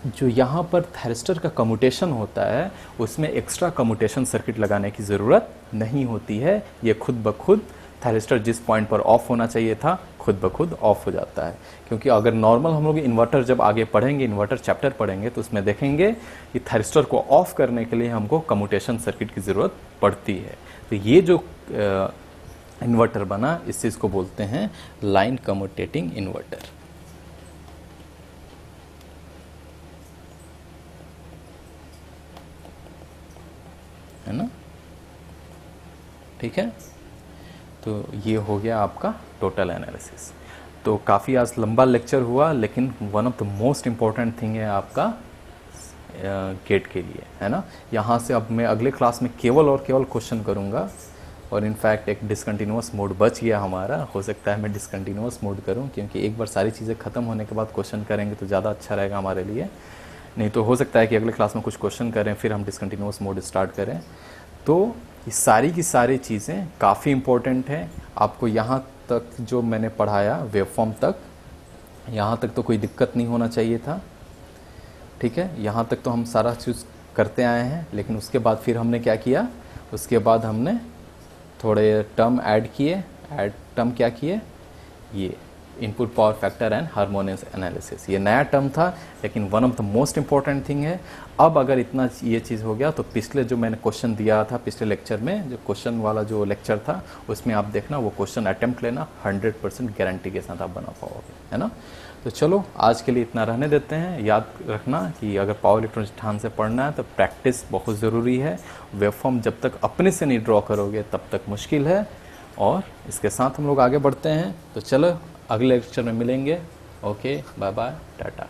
जो यहाँ पर थायरिस्टर का कम्यूटेशन होता है उसमें एक्स्ट्रा कम्यूटेशन सर्किट लगाने की ज़रूरत नहीं होती है। ये खुद ब खुद थायरिस्टर जिस पॉइंट पर ऑफ होना चाहिए था खुद ब खुद ऑफ हो जाता है। क्योंकि अगर नॉर्मल हम लोग इन्वर्टर जब आगे पढ़ेंगे, इन्वर्टर चैप्टर पढ़ेंगे, तो उसमें देखेंगे कि थायरिस्टर को ऑफ करने के लिए हमको कम्यूटेशन सर्किट की ज़रूरत पड़ती है। तो ये जो इन्वर्टर बना, इस चीज़ को बोलते हैं लाइन कम्यूटेटिंग इन्वर्टर, है ना। ठीक है, तो ये हो गया आपका टोटल एनालिसिस। तो काफ़ी आज लंबा लेक्चर हुआ, लेकिन one of the most important thing है आपका गेट के लिए, है ना। यहाँ से अब मैं अगले क्लास में केवल और केवल क्वेश्चन करूँगा। और इनफैक्ट एक डिसकंटिन्यूअस मोड बच गया हमारा, हो सकता है मैं डिसकंटिन्यूअस मोड करूँ, क्योंकि एक बार सारी चीज़ें ख़त्म होने के बाद क्वेश्चन करेंगे तो ज़्यादा अच्छा रहेगा हमारे लिए। नहीं तो हो सकता है कि अगले क्लास में कुछ क्वेश्चन करें, फिर हम डिसकंटिन्यूअस मोड स्टार्ट करें। तो ये सारी की सारी चीज़ें काफ़ी इम्पोर्टेंट हैं। आपको यहाँ तक जो मैंने पढ़ाया वेवफॉर्म तक, यहाँ तक तो कोई दिक्कत नहीं होना चाहिए था। ठीक है, यहाँ तक तो हम सारा चीज़ करते आए हैं। लेकिन उसके बाद फिर हमने क्या किया, उसके बाद हमने थोड़े टर्म ऐड किए। टर्म क्या किए, ये input power factor and harmonious analysis, ये नया टर्म था, लेकिन one of the most important thing है। अब अगर इतना ये चीज़ हो गया तो पिछले जो मैंने क्वेश्चन दिया था पिछले लेक्चर में, जो क्वेश्चन वाला जो लेक्चर था उसमें आप देखना, वो क्वेश्चन अटेम्प्ट लेना, 100% गारंटी के साथ आप बना पाओगे, है ना। तो चलो आज के लिए इतना रहने देते हैं। याद रखना कि अगर पावर इलेक्ट्रॉनिक्स ध्यान से पढ़ना है तो प्रैक्टिस बहुत ज़रूरी है। वेवफॉर्म जब तक अपने से नहीं ड्रॉ करोगे तब तक मुश्किल है। और इसके साथ हम लोग आगे बढ़ते हैं। तो चलो अगले लेक्चर में मिलेंगे। Okay, bye bye, Tata.